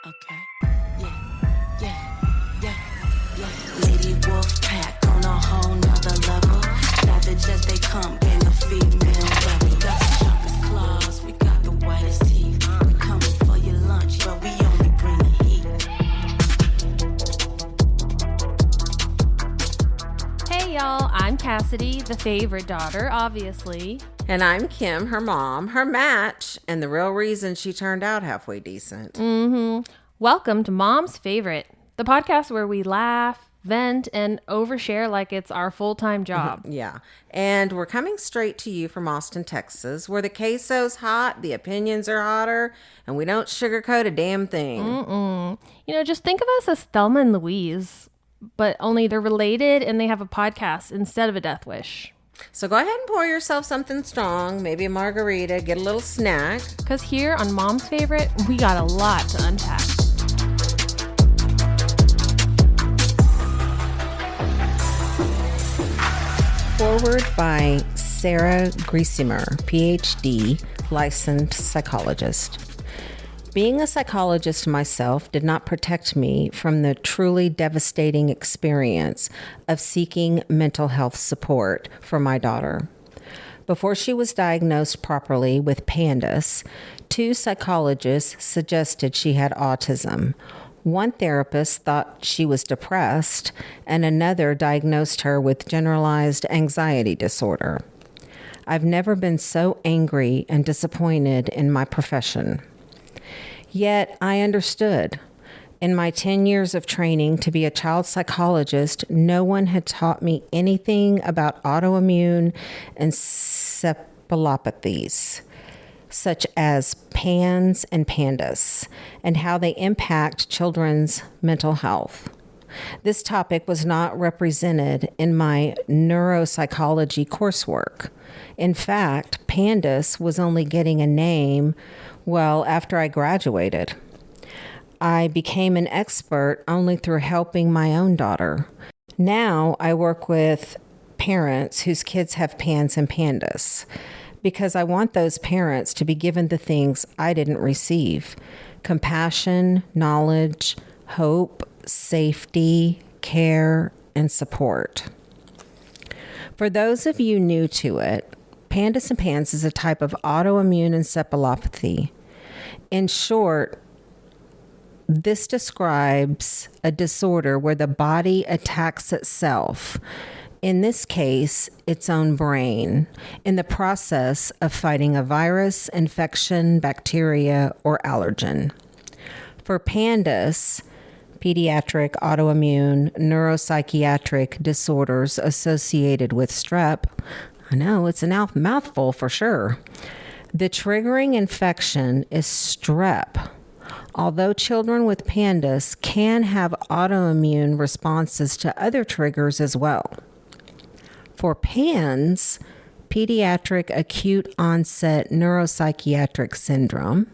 Okay. Yeah. Lady Wolf Pack on a whole nother level. Savage as they come, gang of female rebel. We got the sharpest claws, we got the whitest teeth. We coming for your lunch, but we only bring the heat. Hey y'all, I'm Cassidy, the favorite daughter, obviously. And I'm Kim, her mom, her match, and the real reason she turned out halfway decent. Welcome to Mom's Favorite, the podcast where we laugh, vent, and overshare like it's our full-time job. Yeah. And we're coming straight to you from Austin, Texas, where the queso's hot, the opinions are hotter, and we don't sugarcoat a damn thing. You know, just think of us as Thelma and Louise, but only they're related and they have a podcast instead of a death wish. So go ahead and pour yourself something strong, maybe a margarita, get a little snack. Because here on Mom's Favorite, we got a lot to unpack. Forward by Sarah Griesimer, PhD, licensed psychologist. Being a psychologist myself did not protect me from the truly devastating experience of seeking mental health support for my daughter. Before she was diagnosed properly with PANDAS, 2 psychologists suggested she had autism. One therapist thought she was depressed, and another diagnosed her with generalized anxiety disorder. I've never been so angry and disappointed in my profession. Yet I understood. In my 10 years of training to be a child psychologist, no one had taught me anything about autoimmune encephalopathies, such as PANS and PANDAS, and how they impact children's mental health. This topic was not represented in my neuropsychology coursework. In fact, PANDAS was only getting a name after I graduated. I became an expert only through helping my own daughter. Now I work with parents whose kids have PANS and PANDAS because I want those parents to be given the things I didn't receive: compassion, knowledge, hope, safety, care, and support. For those of you new to it, PANDAS and PANS is a type of autoimmune encephalopathy. In short, this describes a disorder where the body attacks itself, in this case, its own brain, in the process of fighting a virus, infection, bacteria, or allergen. For PANDAS, pediatric autoimmune neuropsychiatric disorders associated with strep, I know, it's a mouthful for sure. The triggering infection is strep. Although children with PANDAS can have autoimmune responses to other triggers as well. For PANS, pediatric acute onset neuropsychiatric syndrome,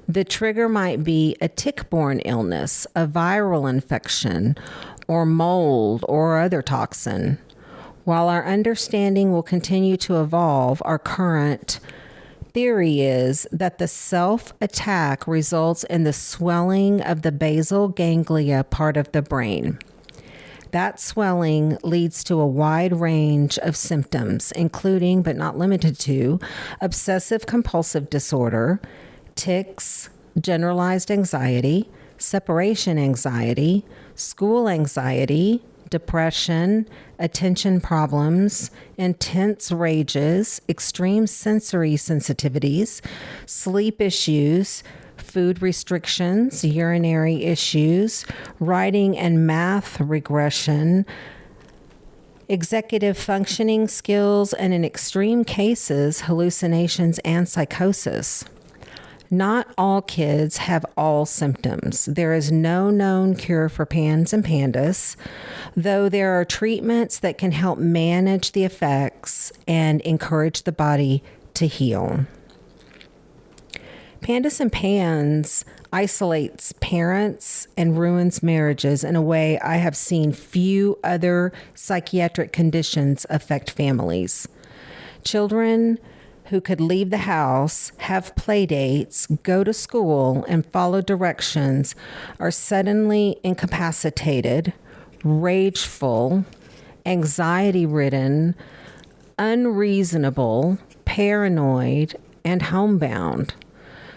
the trigger might be a tick-borne illness, a viral infection, or mold or other toxin. While our understanding will continue to evolve, our current theory is that the self-attack results in the swelling of the basal ganglia part of the brain. That swelling leads to a wide range of symptoms, including but not limited to obsessive compulsive disorder, tics, generalized anxiety, separation anxiety, school anxiety, depression, attention problems, intense rages, extreme sensory sensitivities, sleep issues, food restrictions, urinary issues, writing and math regression, executive functioning skills, and in extreme cases, hallucinations and psychosis. Not all kids have all symptoms. There is no known cure for PANS and PANDAS, though there are treatments that can help manage the effects and encourage the body to heal. PANDAS and PANS isolates parents and ruins marriages in a way I have seen few other psychiatric conditions affect families. Children who could leave the house, have play dates, go to school, and follow directions are suddenly incapacitated, rageful, anxiety-ridden, unreasonable, paranoid, and homebound.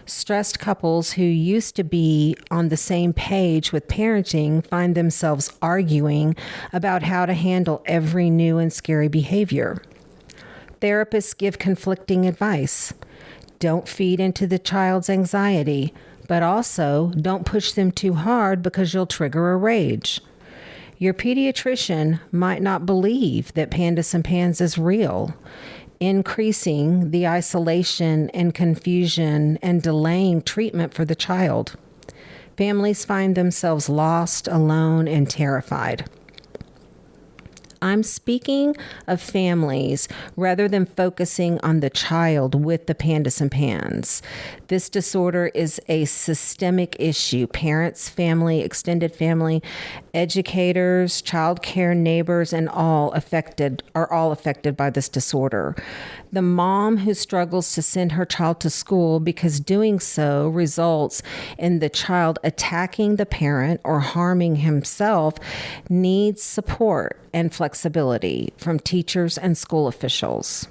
Stressed couples who used to be on the same page with parenting find themselves arguing about how to handle every new and scary behavior. Therapists give conflicting advice. Don't feed into the child's anxiety, but also don't push them too hard because you'll trigger a rage. Your pediatrician might not believe that PANDAS and PANS is real, increasing the isolation and confusion and delaying treatment for the child. Families find themselves lost, alone, and terrified. I'm speaking of families rather than focusing on the child with the PANDAS and PANS. This disorder is a systemic issue. Parents, family, extended family, educators, child care, neighbors, and are all affected by this disorder. The mom who struggles to send her child to school because doing so results in the child attacking the parent or harming himself needs support and flexibility from teachers and school officials.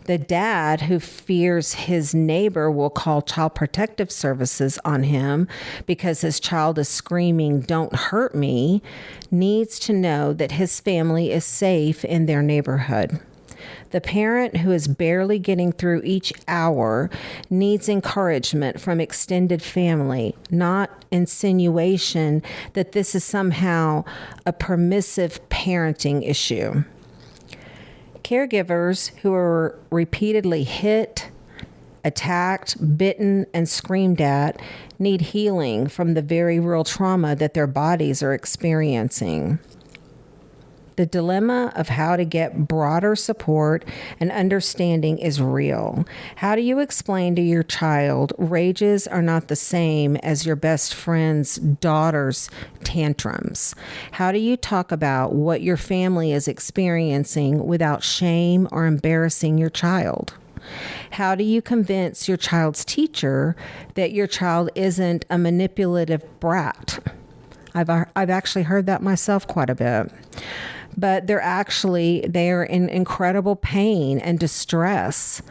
The dad who fears his neighbor will call Child Protective Services on him because his child is screaming, "Don't hurt me," needs to know that his family is safe in their neighborhood. The parent who is barely getting through each hour needs encouragement from extended family, not insinuation that this is somehow a permissive parenting issue. Caregivers who are repeatedly hit, attacked, bitten, and screamed at need healing from the very real trauma that their bodies are experiencing. The dilemma of how to get broader support and understanding is real. How do you explain to your child rages are not the same as your best friend's daughter's tantrums? How do you talk about what your family is experiencing without shame or embarrassing your child? How do you convince your child's teacher that your child isn't a manipulative brat? I've actually heard that myself quite a bit. But they are in incredible pain and distress.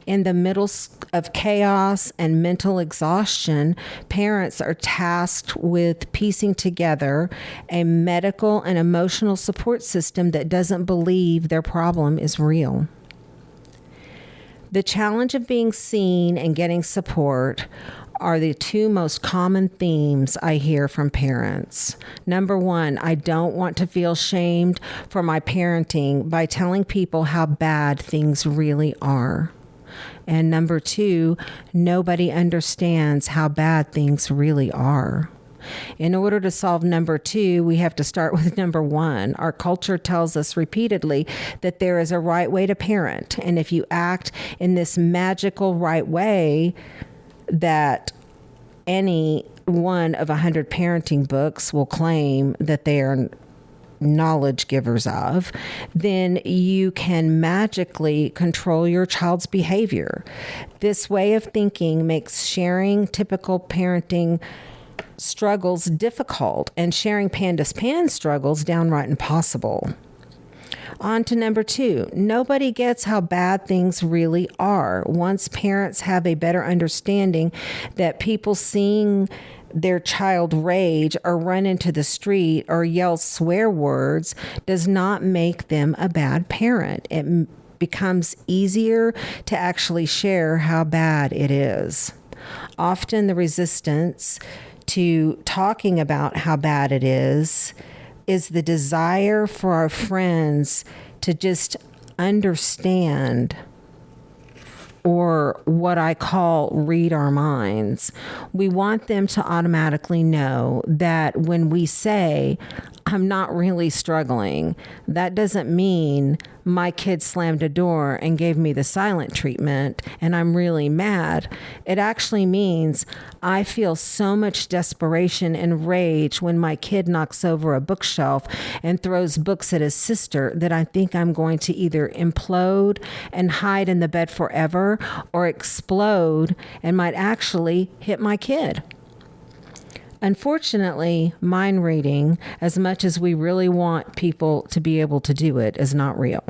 In the middle of chaos and mental exhaustion, parents are tasked with piecing together a medical and emotional support system that doesn't believe their problem is real. The challenge of being seen and getting support are the two most common themes I hear from parents. Number one, I don't want to feel shamed for my parenting by telling people how bad things really are. And number two, nobody understands how bad things really are. In order to solve number two, we have to start with number one. Our culture tells us repeatedly that there is a right way to parent. And if you act in this magical right way, that any one of 100 parenting books will claim that they are knowledge givers of, then you can magically control your child's behavior. This way of thinking makes sharing typical parenting struggles difficult and sharing PANDAS PAN struggles downright impossible. On to number two. Nobody gets how bad things really are. Once parents have a better understanding that people seeing their child rage or run into the street or yell swear words does not make them a bad parent. It becomes easier to actually share how bad it is. Often the resistance to talking about how bad it is the desire for our friends to just understand, or what I call read our minds. We want them to automatically know that when we say, I'm not really struggling. That doesn't mean my kid slammed a door and gave me the silent treatment and I'm really mad. It actually means I feel so much desperation and rage when my kid knocks over a bookshelf and throws books at his sister that I think I'm going to either implode and hide in the bed forever or explode and might actually hit my kid. Unfortunately, mind reading, as much as we really want people to be able to do it, is not real.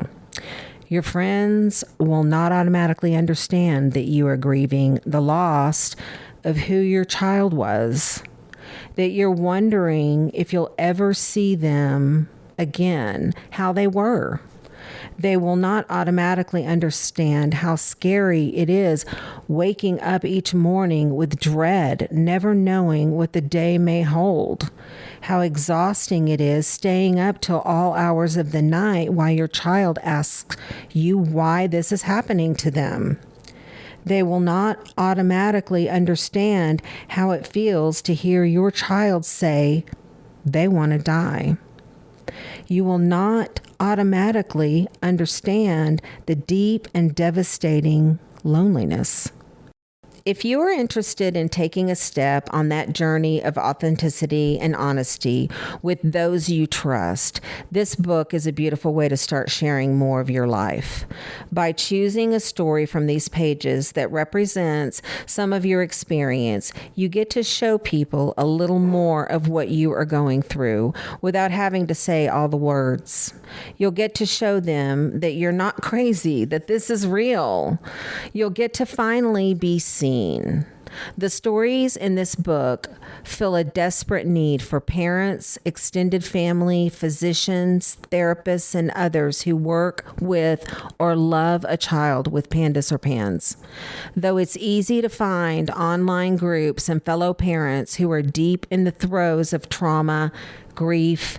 Your friends will not automatically understand that you are grieving the loss of who your child was, that you're wondering if you'll ever see them again, how they were. They will not automatically understand how scary it is waking up each morning with dread, never knowing what the day may hold. How exhausting it is staying up till all hours of the night while your child asks you why this is happening to them. They will not automatically understand how it feels to hear your child say they want to die. You will not automatically understand the deep and devastating loneliness. If you are interested in taking a step on that journey of authenticity and honesty with those you trust, this book is a beautiful way to start sharing more of your life. By choosing a story from these pages that represents some of your experience, you get to show people a little more of what you are going through without having to say all the words. You'll get to show them that you're not crazy, that this is real. You'll get to finally be seen. The stories in this book fill a desperate need for parents, extended family, physicians, therapists, and others who work with or love a child with PANDAS or PANS. Though it's easy to find online groups and fellow parents who are deep in the throes of trauma, grief,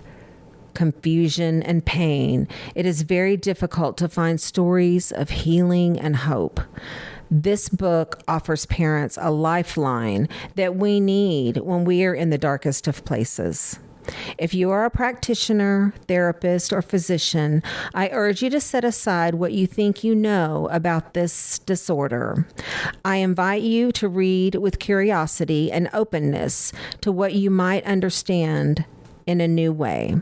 confusion, and pain, it is very difficult to find stories of healing and hope. This book offers parents a lifeline that we need when we are in the darkest of places. If you are a practitioner, therapist, or physician, I urge you to set aside what you think you know about this disorder. I invite you to read with curiosity and openness to what you might understand in a new way.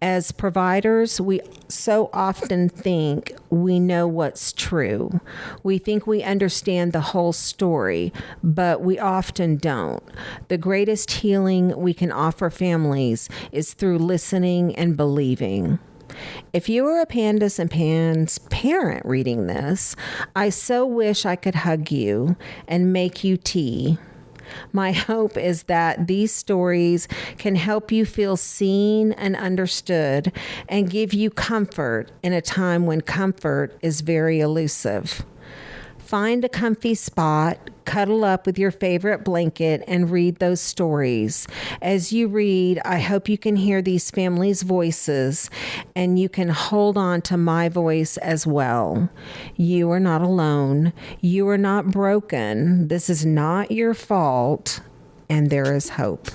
As providers, we so often think we know what's true. We think we understand the whole story, but we often don't. The greatest healing we can offer families is through listening and believing. If you are a PANDAS and PANS parent reading this, I so wish I could hug you and make you tea. My hope is that these stories can help you feel seen and understood and give you comfort in a time when comfort is very elusive. Find a comfy spot, cuddle up with your favorite blanket, and read those stories. As you read, I hope you can hear these families' voices and you can hold on to my voice as well. You are not alone. You are not broken. This is not your fault, and there is hope.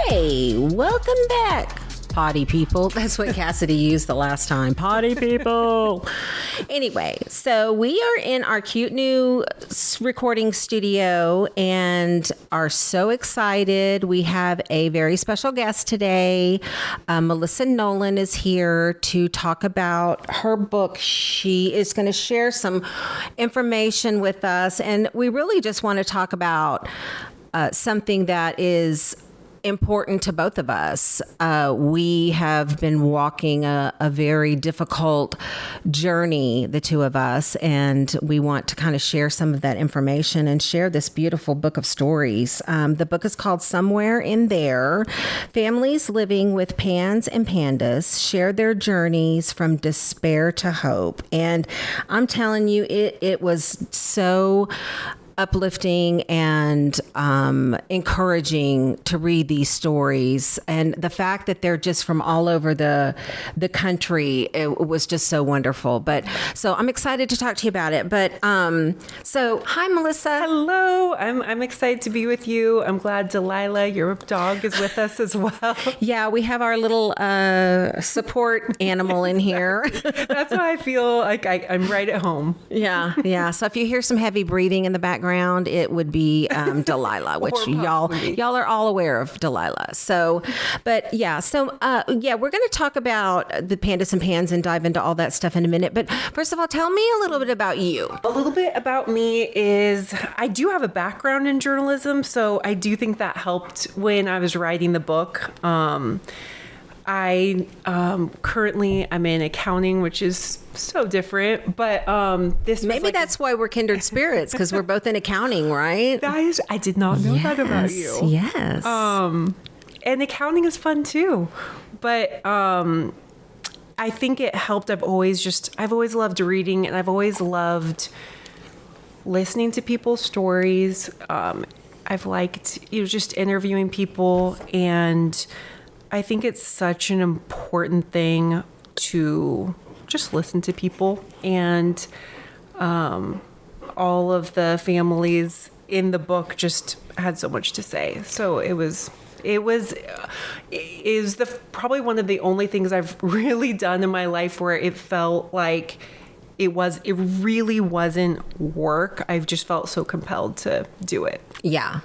Hey, welcome back, potty people. That's what Cassidy used the last time. Potty people. Anyway, so we are in our cute new recording studio and are so excited. We have a very special guest today. Melissa Nolan is here to talk about her book. She is going to share some information with us, and we really just want to talk about something that is important to both of us. We have been walking a very difficult journey, the two of us, and we want to kind of share some of that information and share this beautiful book of stories. The book is called Somewhere in There. Families living with PANS and PANDAS share their journeys from despair to hope. And I'm telling you, it was so uplifting and encouraging to read these stories, and the fact that they're just from all over the country, it was just so wonderful. But so I'm excited to talk to you about it. But so hi, Melissa. Hello, I'm excited to be with you. I'm glad Delilah, your dog, is with us as well. Yeah, we have our little support animal in here. That's why I feel like I'm right at home. Yeah. So if you hear some heavy breathing in the background, it would be Delilah, which y'all are all aware of Delilah. So, but yeah, we're going to talk about the pandas and pans and dive into all that stuff in a minute. But first of all, tell me a little bit about you. A little bit about me is I do have a background in journalism, so I do think that helped when I was writing the book. I currently I'm in accounting, which is so different, but maybe that's why we're kindred spirits, because we're both in accounting, right? I did not know that about you. Yes. And accounting is fun too, but I think it helped. I've always loved reading, and I've always loved listening to people's stories. I've liked just interviewing people, and I think it's such an important thing to just listen to people, and all of the families in the book just had so much to say. So it is probably one of the only things I've really done in my life where it felt like it really wasn't work. I've just felt so compelled to do it. Yeah.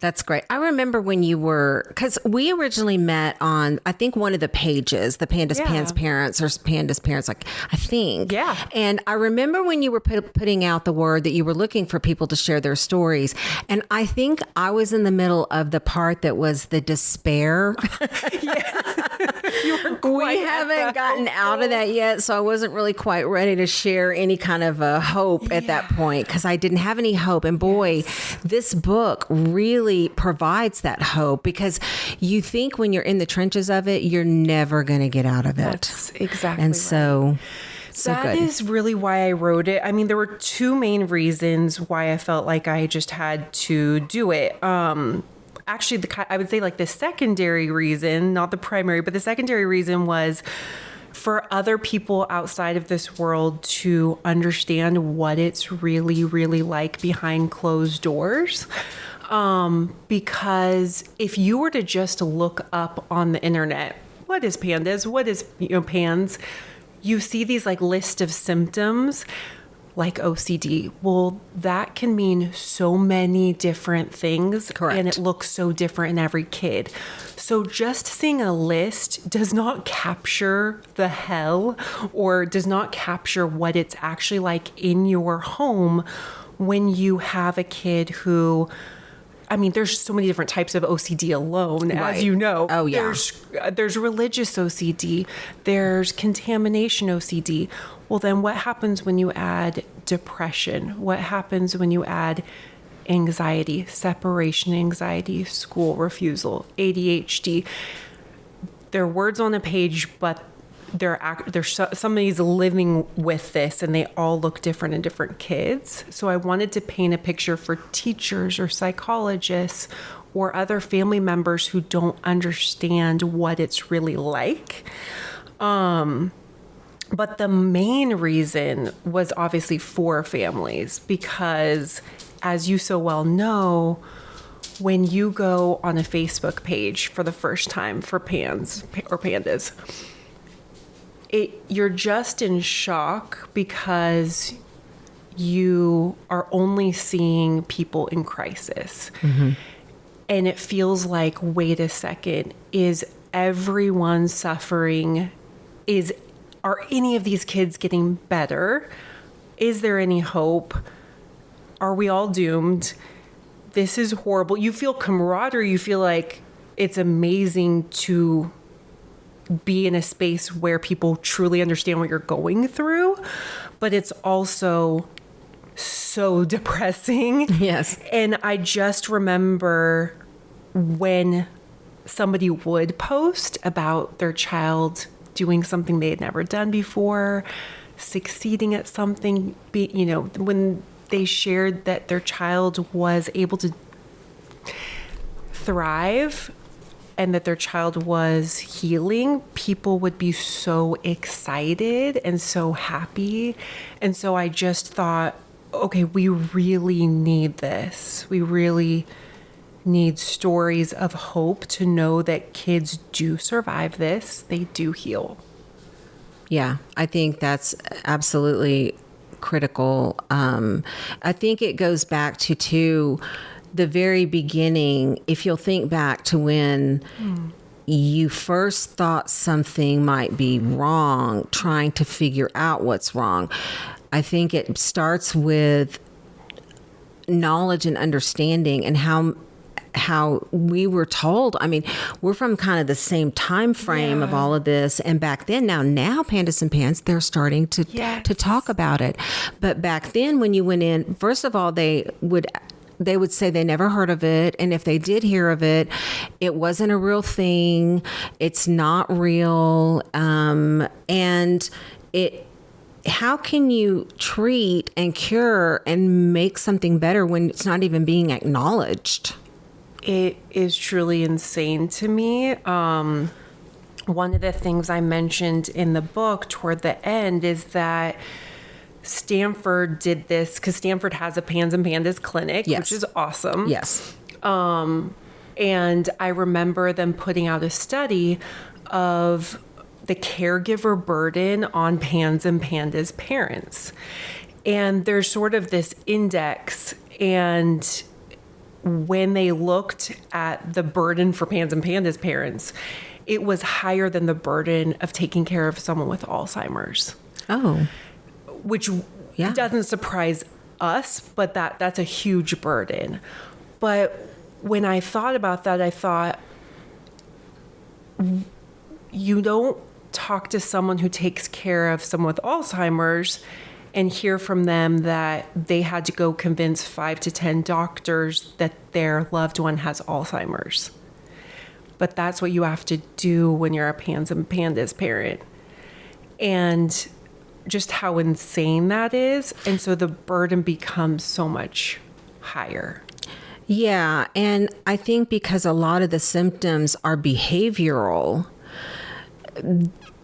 That's great. I remember when you were, because we originally met on, I think, one of the pages, the Pandas Pans Parents or Pandas Parents, like, I think. Yeah. And I remember when you were putting out the word that you were looking for people to share their stories. And I think I was in the middle of the part that was the despair. We haven't gotten out of that yet, so I wasn't really quite ready to share any kind of hope at that point, because I didn't have any hope. And boy, this book really provides that hope, because you think when you're in the trenches of it, you're never going to get out of it. That's exactly and right. So that good. is really why I wrote it. I mean, there were two main reasons why I felt like I just had to do it. Actually, I would say like the secondary reason, not the primary, but the secondary reason was for other people outside of this world to understand what it's really, really like behind closed doors. Because if you were to just look up on the internet, what is pandas? What is, pans? You see these like list of symptoms like OCD. Well, that can mean so many different things. Correct. And it looks so different in every kid. So just seeing a list does not capture the hell, or does not capture what it's actually like in your home when you have a kid who, I mean, there's so many different types of OCD alone, Right. as you know. Oh, yeah. There's religious OCD. There's contamination OCD. Well, then what happens when you add depression? What happens when you add anxiety, separation anxiety, school refusal, ADHD? They're words on a page, but somebody's living with this, and they all look different in different kids. So I wanted to paint a picture for teachers or psychologists or other family members who don't understand what it's really like. But the main reason was obviously for families, because as you so well know, when you go on a Facebook page for the first time for pans or pandas, you're just in shock, because you are only seeing people in crisis. Mm-hmm. And it feels like, wait a second, is everyone suffering? Are any of these kids getting better? Is there any hope? Are we all doomed? This is horrible. You feel camaraderie. You feel like it's amazing to be in a space where people truly understand what you're going through, but it's also so depressing. Yes. And I just remember when somebody would post about their child doing something they had never done before, succeeding at something, when they shared that their child was able to thrive and that their child was healing, people would be so excited and so happy. And so I just thought, okay, we really need this. We really need stories of hope to know that kids do survive this. They do heal. Yeah, I think that's absolutely critical. I think it goes back to the very beginning. If you'll think back to when you first thought something might be wrong, trying to figure out what's wrong, I think it starts with knowledge and understanding and how we were told. I mean, we're from kind of the same time frame of all of this. And back then, now Pandas and Pans, they're starting to talk about it. But back then when you went in, first of all, they would say they never heard of it. And if they did hear of it, it wasn't a real thing. It's not real. How can you treat and cure and make something better when it's not even being acknowledged? It is truly insane to me. One of the things I mentioned in the book toward the end is that Stanford did this because Stanford has a Pans and Pandas clinic, which is awesome. Yes. And I remember them putting out a study of the caregiver burden on Pans and Pandas parents. And there's sort of this index, and when they looked at the burden for Pans and Pandas parents, it was higher than the burden of taking care of someone with Alzheimer's. Oh. Which doesn't surprise us, but that's a huge burden. But when I thought about that, I thought, you don't talk to someone who takes care of someone with Alzheimer's and hear from them that they had to go convince 5 to 10 doctors that their loved one has Alzheimer's. But that's what you have to do when you're a Pans and Pandas parent. And just how insane that is. And so the burden becomes so much higher. Yeah. And I think because a lot of the symptoms are behavioral,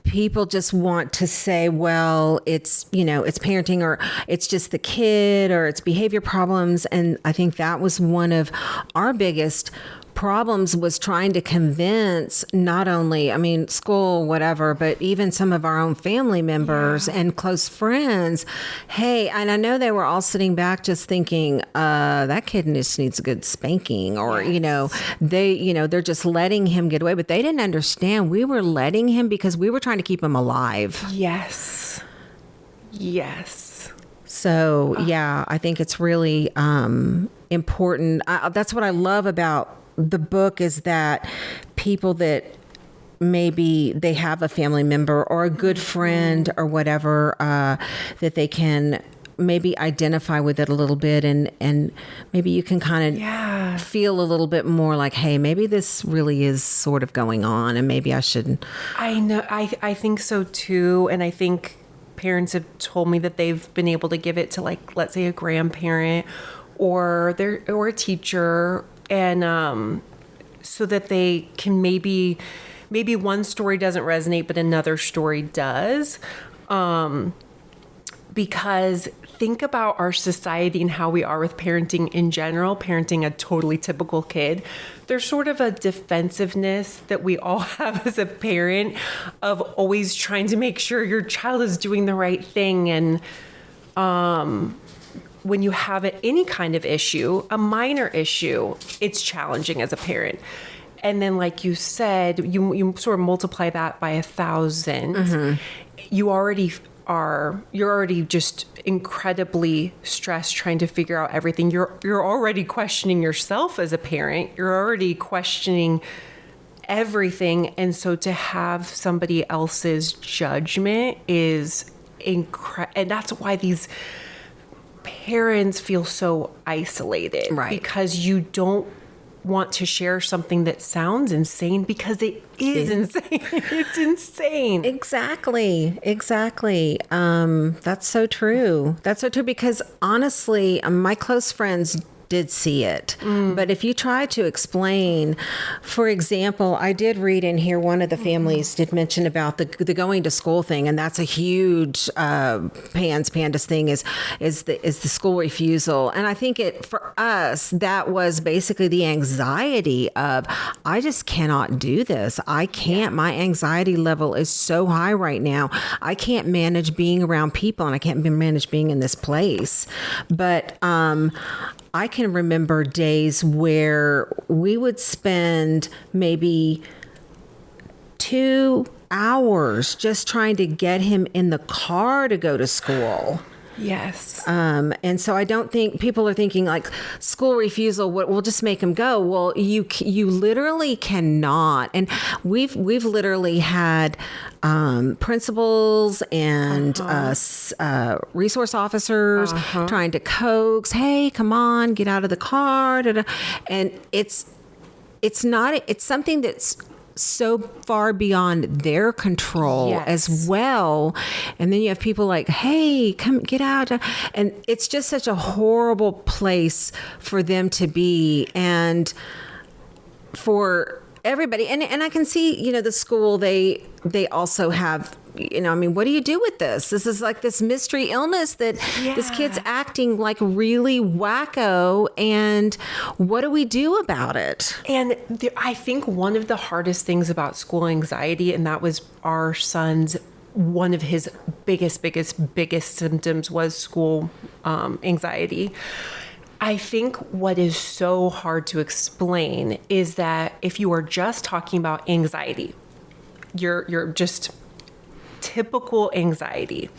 people just want to say, well, it's parenting, or it's just the kid, or it's behavior problems. And I think that was one of our biggest problems, was trying to convince not only, school, whatever, but even some of our own family members and close friends. Hey, and I know they were all sitting back just thinking, that kid just needs a good spanking, or, they're just letting him get away, but they didn't understand. We were letting him because we were trying to keep him alive. Yes. So, I think it's really important. That's what I love about the book, is that people that maybe they have a family member or a good friend or whatever, that they can maybe identify with it a little bit, and maybe you can kind of feel a little bit more like, hey, maybe this really is sort of going on, and maybe I shouldn't. I know. I think so too. And I think parents have told me that they've been able to give it to, like, let's say a grandparent or a teacher, and so that they can maybe one story doesn't resonate, but another story does. Because think about our society and how we are with parenting in general, parenting a totally typical kid. There's sort of a defensiveness that we all have as a parent of always trying to make sure your child is doing the right thing. And when you have any kind of issue, a minor issue, it's challenging as a parent. And then, like you said, you sort of multiply that by 1,000. Mm-hmm. You're already just incredibly stressed trying to figure out everything. You're already questioning yourself as a parent. You're already questioning everything. And so to have somebody else's judgment is incredible. And that's why these parents feel so isolated, right? Because you don't want to share something that sounds insane because it is insane. It's insane. Exactly. That's so true. That's so true because honestly, my close friends did see it. But if you try to explain, for example, I did read in here, one of the families did mention about the going to school thing. And that's a huge PANDAS thing is the school refusal. And I think for us, that was basically the anxiety of, I just cannot do this. I can't, my anxiety level is so high right now. I can't manage being around people and I can't manage being in this place. But, I can remember days where we would spend maybe 2 hours just trying to get him in the car to go to school. Yes. And so I don't think people are thinking like school refusal, we'll just make them go. Well, you literally cannot. And we've literally had principals and resource officers trying to coax, hey, come on, get out of the car. And it's something that's so far beyond their control as well. And then you have people like, hey, come get out. And it's just such a horrible place for them to be. And for everybody. And I can see, the school, they also have, I mean, what do you do with this? This is like this mystery illness that this kid's acting like really wacko. And what do we do about it? And I think one of the hardest things about school anxiety, and that was our son's, one of his biggest symptoms was school anxiety. I think what is so hard to explain is that if you are just talking about anxiety, you're just typical anxiety.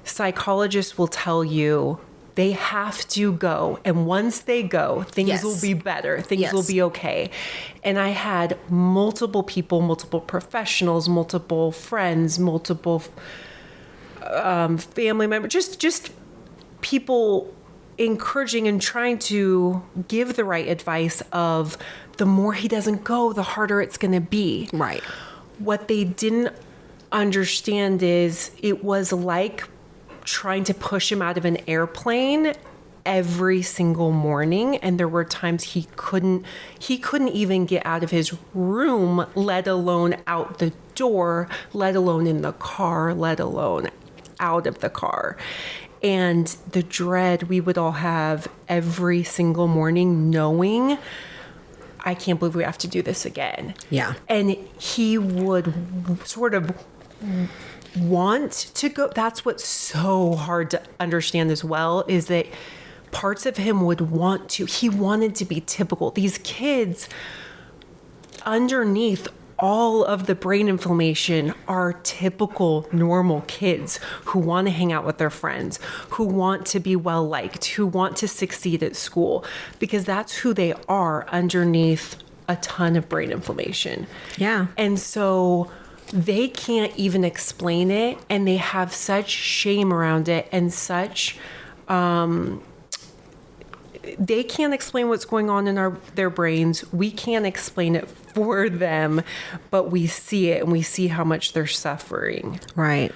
Psychologists will tell you they have to go. And once they go, things will be better. Things will be okay. And I had multiple people, multiple professionals, multiple friends, multiple family members, just people encouraging and trying to give the right advice of the more he doesn't go, the harder it's going to be. Right. What they didn't understand is it was like trying to push him out of an airplane every single morning, and there were times he couldn't even get out of his room, let alone out the door, let alone in the car, let alone out of the car. And the dread we would all have every single morning, knowing, I can't believe we have to do this again. Yeah. And he would sort of want to go. That's what's so hard to understand as well, is that parts of him would want to. He wanted to be typical. These kids, underneath all of the brain inflammation, are typical normal kids who want to hang out with their friends, who want to be well liked, who want to succeed at school, because that's who they are underneath a ton of brain inflammation. Yeah. And so they can't even explain it, and they have such shame around it and such they can't explain what's going on in their brains. We can't explain it for them, but we see it and we see how much they're suffering. Right.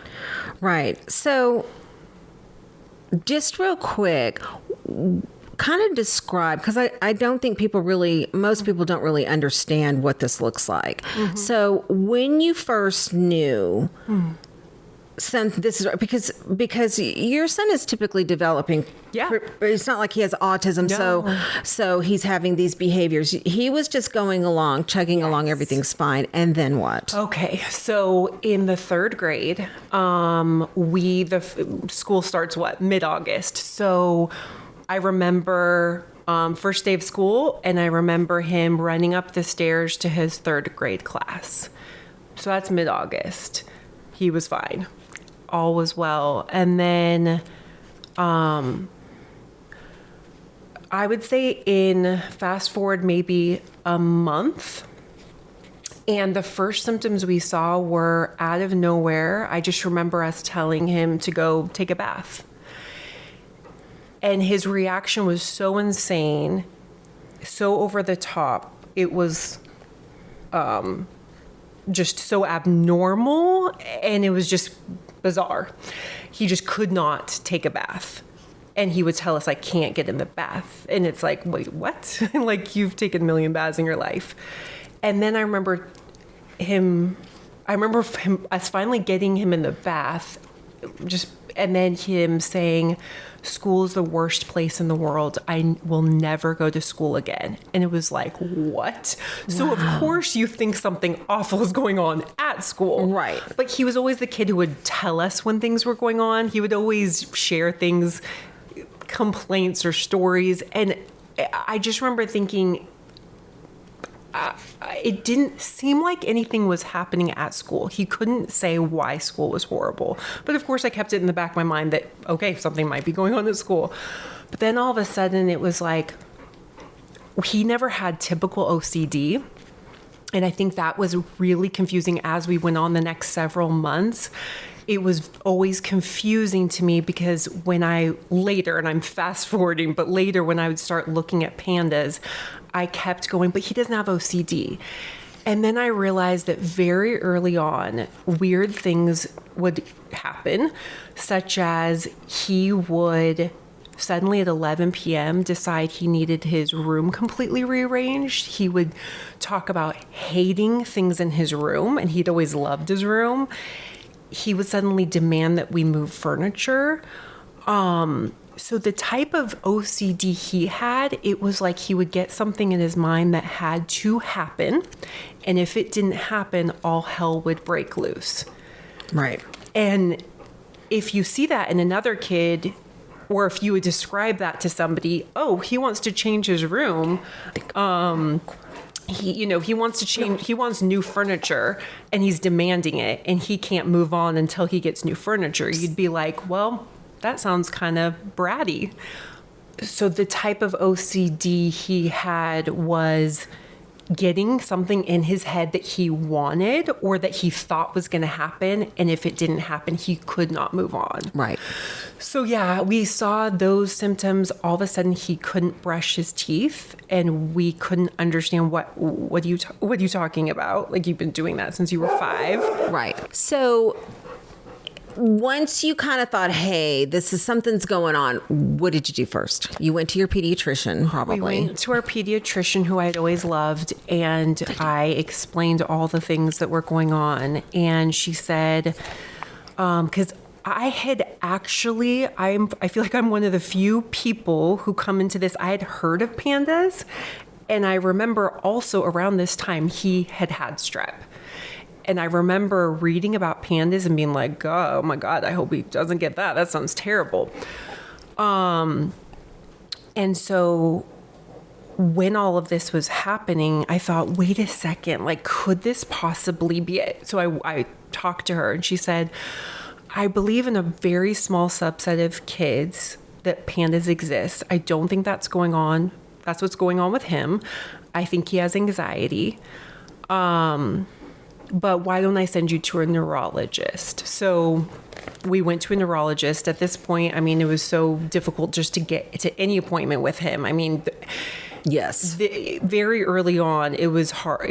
So just real quick, kind of describe, because I don't think most people don't really understand what this looks like. Mm-hmm. So when you first knew this is because your son is typically developing. Yeah. It's not like he has autism. No. So he's having these behaviors. He was just going along, chugging along. Everything's fine. And then what? Okay. So in the 3rd grade, the school starts mid-August. So I remember first day of school, and I remember him running up the stairs to his 3rd grade class. So that's mid-August. He was fine. All was well. And then I would say fast forward maybe a month, and the first symptoms we saw were out of nowhere. I just remember us telling him to go take a bath. And his reaction was so insane. so over the top. It was just so abnormal, and it was just bizarre. He just could not take a bath. And he would tell us, I can't get in the bath. And it's like, wait, what? Like, you've taken a million baths in your life. And then I remember us finally getting him in the bath, and then him saying, school is the worst place in the world. I will never go to school again. And it was like, what? Wow. So of course you think something awful is going on at school. Right. But he was always the kid who would tell us when things were going on. He would always share things, complaints or stories. And I just remember thinking, it didn't seem like anything was happening at school. He couldn't say why school was horrible. But of course I kept it in the back of my mind that, okay, something might be going on at school. But then all of a sudden it was like, he never had typical OCD. And I think that was really confusing as we went on the next several months. It was always confusing to me because when later, and I'm fast forwarding, but later when I would start looking at PANDAS, I kept going, but he doesn't have OCD. And then I realized that very early on, weird things would happen, such as he would suddenly at 11 p.m. decide he needed his room completely rearranged. He would talk about hating things in his room, and he'd always loved his room. He would suddenly demand that we move furniture. So the type of OCD he had, it was like he would get something in his mind that had to happen. And if it didn't happen, all hell would break loose. Right. And if you see that in another kid, or if you would describe that to somebody, oh, he wants to change his room. He wants to change, he wants new furniture and he's demanding it and he can't move on until he gets new furniture. You'd be like, well, that sounds kind of bratty. So the type of OCD he had was getting something in his head that he wanted or that he thought was going to happen. And if it didn't happen, he could not move on. Right. So yeah, we saw those symptoms. All of a sudden he couldn't brush his teeth and we couldn't understand what are you talking about? Like, you've been doing that since you were 5. Right. So once you kind of thought, hey, something's going on, what did you do first? You went to your pediatrician, probably. We went to our pediatrician, who I'd always loved, and I explained all the things that were going on. And she said, because I had actually, I feel like I'm one of the few people who come into this, I had heard of PANDAS. And I remember also around this time, he had strep. And I remember reading about PANDAS and being like, oh my God, I hope he doesn't get that. That sounds terrible. And so when all of this was happening, I thought, wait a second, like, could this possibly be it? So I talked to her and she said, I believe in a very small subset of kids that PANDAS exists. I don't think that's going on. That's what's going on with him. I think he has anxiety. But why don't I send you to a neurologist? So we went to a neurologist. At this point, I mean, it was so difficult just to get to any appointment with him. I mean, yes, very early on, it was hard.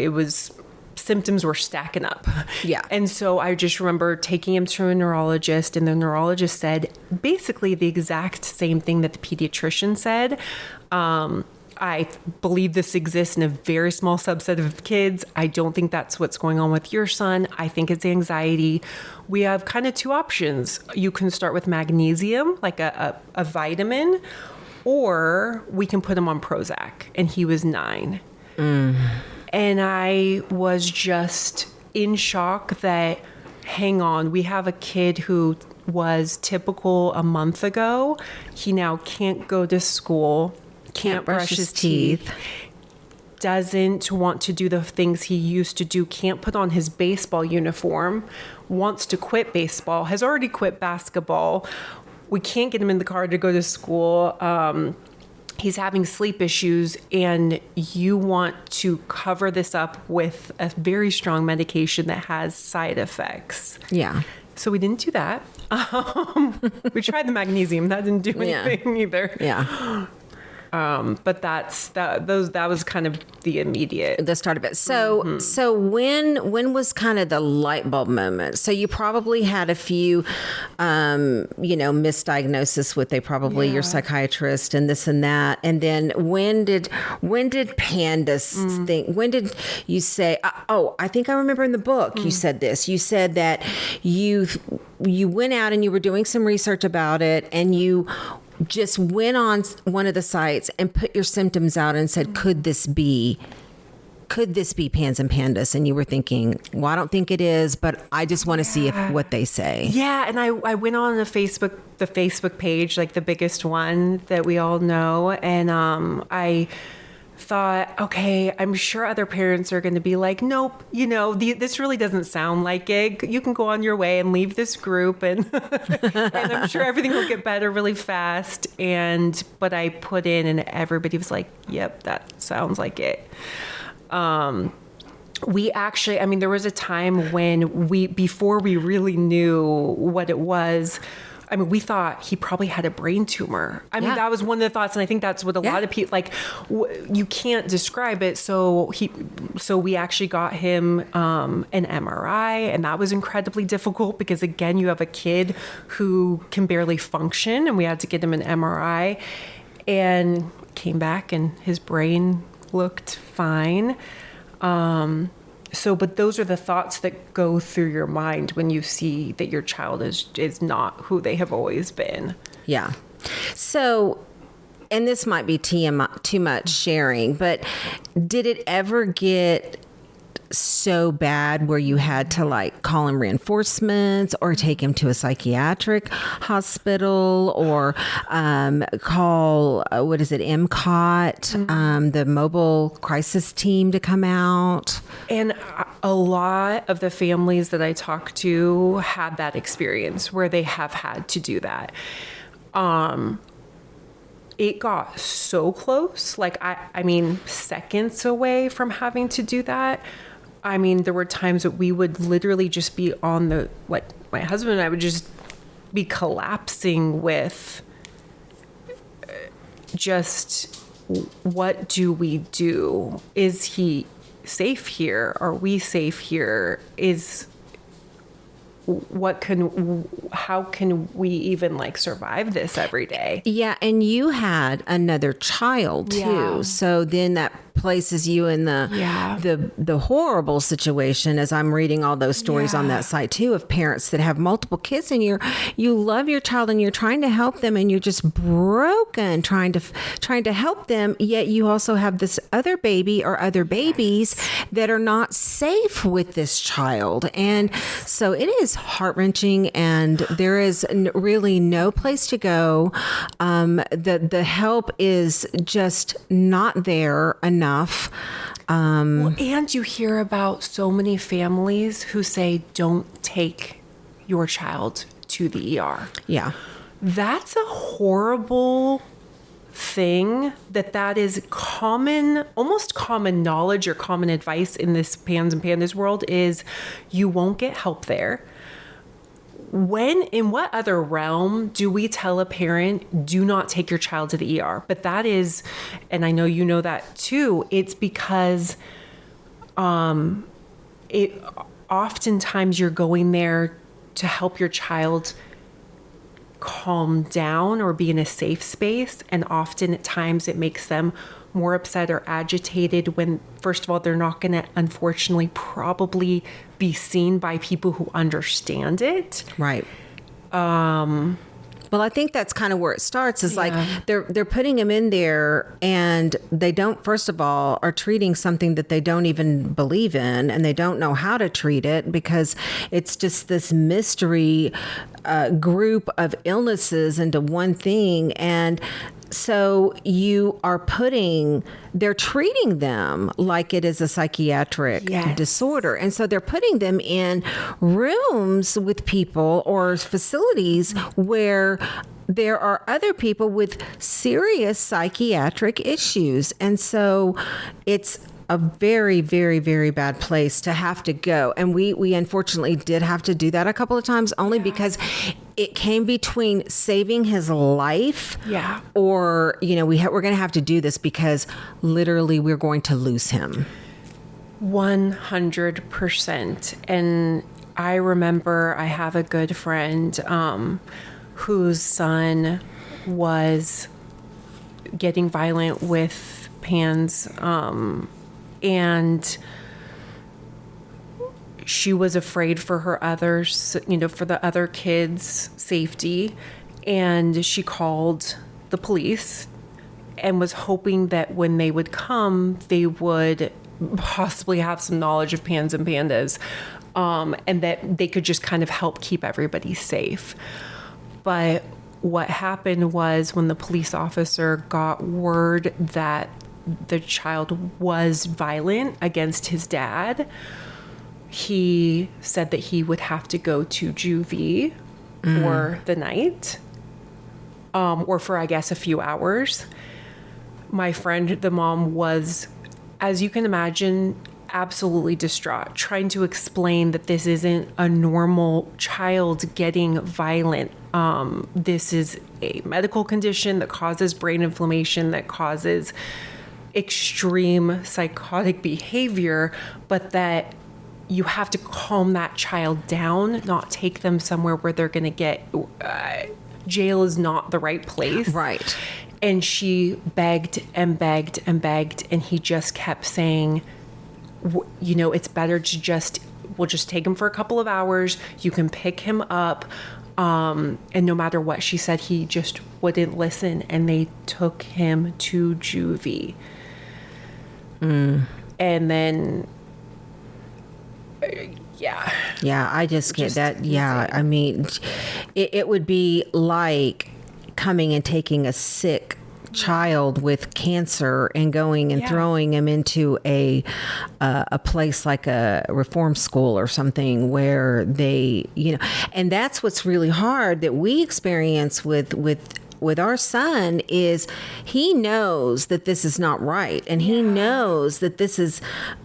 Symptoms were stacking up. Yeah. And so I just remember taking him to a neurologist, and the neurologist said basically the exact same thing that the pediatrician said. I believe this exists in a very small subset of kids. I don't think that's what's going on with your son. I think it's anxiety. We have kind of 2 options. You can start with magnesium, like a vitamin, or we can put him on Prozac. And he was 9. And I was just in shock that, hang on, we have a kid who was typical a month ago. He now can't go to school. Can't brush his teeth, doesn't want to do the things he used to do, can't put on his baseball uniform, wants to quit baseball, has already quit basketball. We can't get him in the car to go to school. He's having sleep issues, and you want to cover this up with a very strong medication that has side effects. Yeah. So we didn't do that. We tried the magnesium. That didn't do anything either. Yeah. But that was kind of the immediate. The start of it. So when was kind of the light bulb moment? So you probably had a few, misdiagnosis with your psychiatrist and this and that. And then when did PANDAS think? When did you say? I think I remember in the book you said this. You said that you went out and you were doing some research about it, and you just went on one of the sites and put your symptoms out and said, could this be PANS and PANDAS? And you were thinking, well, I don't think it is, but I just want to see what they say. Yeah. And I went on the Facebook page, like the biggest one that we all know. And I thought, okay, I'm sure other parents are going to be like, nope, this really doesn't sound like it. You can go on your way and leave this group, and and I'm sure everything will get better really fast. But I put in, and everybody was like, yep, that sounds like it. We actually, there was a time when before we really knew what it was, we thought he probably had a brain tumor. That was one of the thoughts. And I think that's what a lot of people, you can't describe it. So we actually got him an MRI, and that was incredibly difficult because, again, you have a kid who can barely function, and we had to get him an MRI, and came back and his brain looked fine. But those are the thoughts that go through your mind when you see that your child is not who they have always been. Yeah. So, and this might be too much sharing, but did it ever get so bad where you had to call him reinforcements or take him to a psychiatric hospital or call MCOT, the mobile crisis team to come out? And a lot of the families that I talked to had that experience where they have had to do that. It got so close, seconds away from having to do that. There were times that we would literally just be on my husband and I would just be collapsing with just, what do we do? Is he safe here? Are we safe here? How can we even survive this every day? Yeah. And you had another child too. Yeah. So then that places you in the horrible situation, as I'm reading all those stories on that site too, of parents that have multiple kids, and you love your child and you're trying to help them, and you're just broken trying to help them, yet you also have this other baby or other babies that are not safe with this child. And so it is heart-wrenching, and there is really no place to go. The help is just not there enough. And you hear about so many families who say, don't take your child to the ER. Yeah. That's a horrible thing that is almost common knowledge or common advice in this PANS and PANDAS world is you won't get help there. In what other realm do we tell a parent, do not take your child to the ER? But that is, and I know you know that too, it's because oftentimes you're going there to help your child calm down or be in a safe space. And often at times it makes them more upset or agitated when, first of all, they're not going to, unfortunately, probably be seen by people who understand it. Right. Well, I think that's kind of where it starts, is they're putting him in there, and they don't, first of all, are treating something that they don't even believe in, and they don't know how to treat it because it's just this mystery group of illnesses into one thing. And so they're treating them like it is a psychiatric disorder. And so they're putting them in rooms with people or facilities where there are other people with serious psychiatric issues. And so it's a very, very, very bad place to have to go. And we unfortunately did have to do that a couple of times, only because it came between saving his life, or we're going to have to do this because literally we're going to lose him. 100%. And I remember I have a good friend whose son was getting violent with PANDAS, and she was afraid for her others, for the other kids' safety, and she called the police and was hoping that when they would come, they would possibly have some knowledge of PANDAS and PANDAS, and that they could just kind of help keep everybody safe. But what happened was, when the police officer got word that the child was violent against his dad, he said that he would have to go to juvie for the night, or for, I guess, a few hours. My friend, the mom, was, as you can imagine, absolutely distraught, trying to explain that this isn't a normal child getting violent. This is a medical condition that causes brain inflammation, that causes extreme psychotic behavior, but that you have to calm that child down, not take them somewhere where they're going to get jail is not the right place. Right. And she begged and begged and begged, and he just kept saying, it's better to we'll just take him for a couple of hours. You can pick him up. And no matter what she said, he just wouldn't listen. And they took him to juvie. And then, yeah, I just get that. Yeah. I mean, it would be like coming and taking a sick child with cancer and going and throwing him into a place like a reform school or something where they, and that's what's really hard that we experience with our son is he knows that this is not right. And he knows that this is,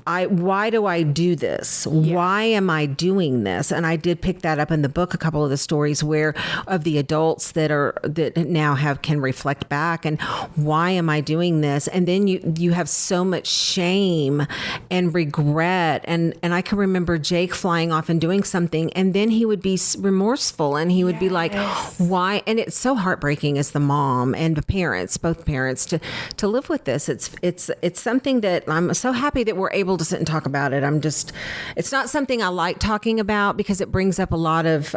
why do I do this? Why am I doing this? And I did pick that up in the book, a couple of the stories where of the adults that now can reflect back and why am I doing this? And then you have so much shame and regret. And I can remember Jake flying off and doing something, and then he would be remorseful and he would be like, why? And it's so heartbreaking as the mom and the parents, both parents, to live with this. It's something that I'm so happy that we're able to sit and talk about it. It's not something I like talking about because it brings up a lot of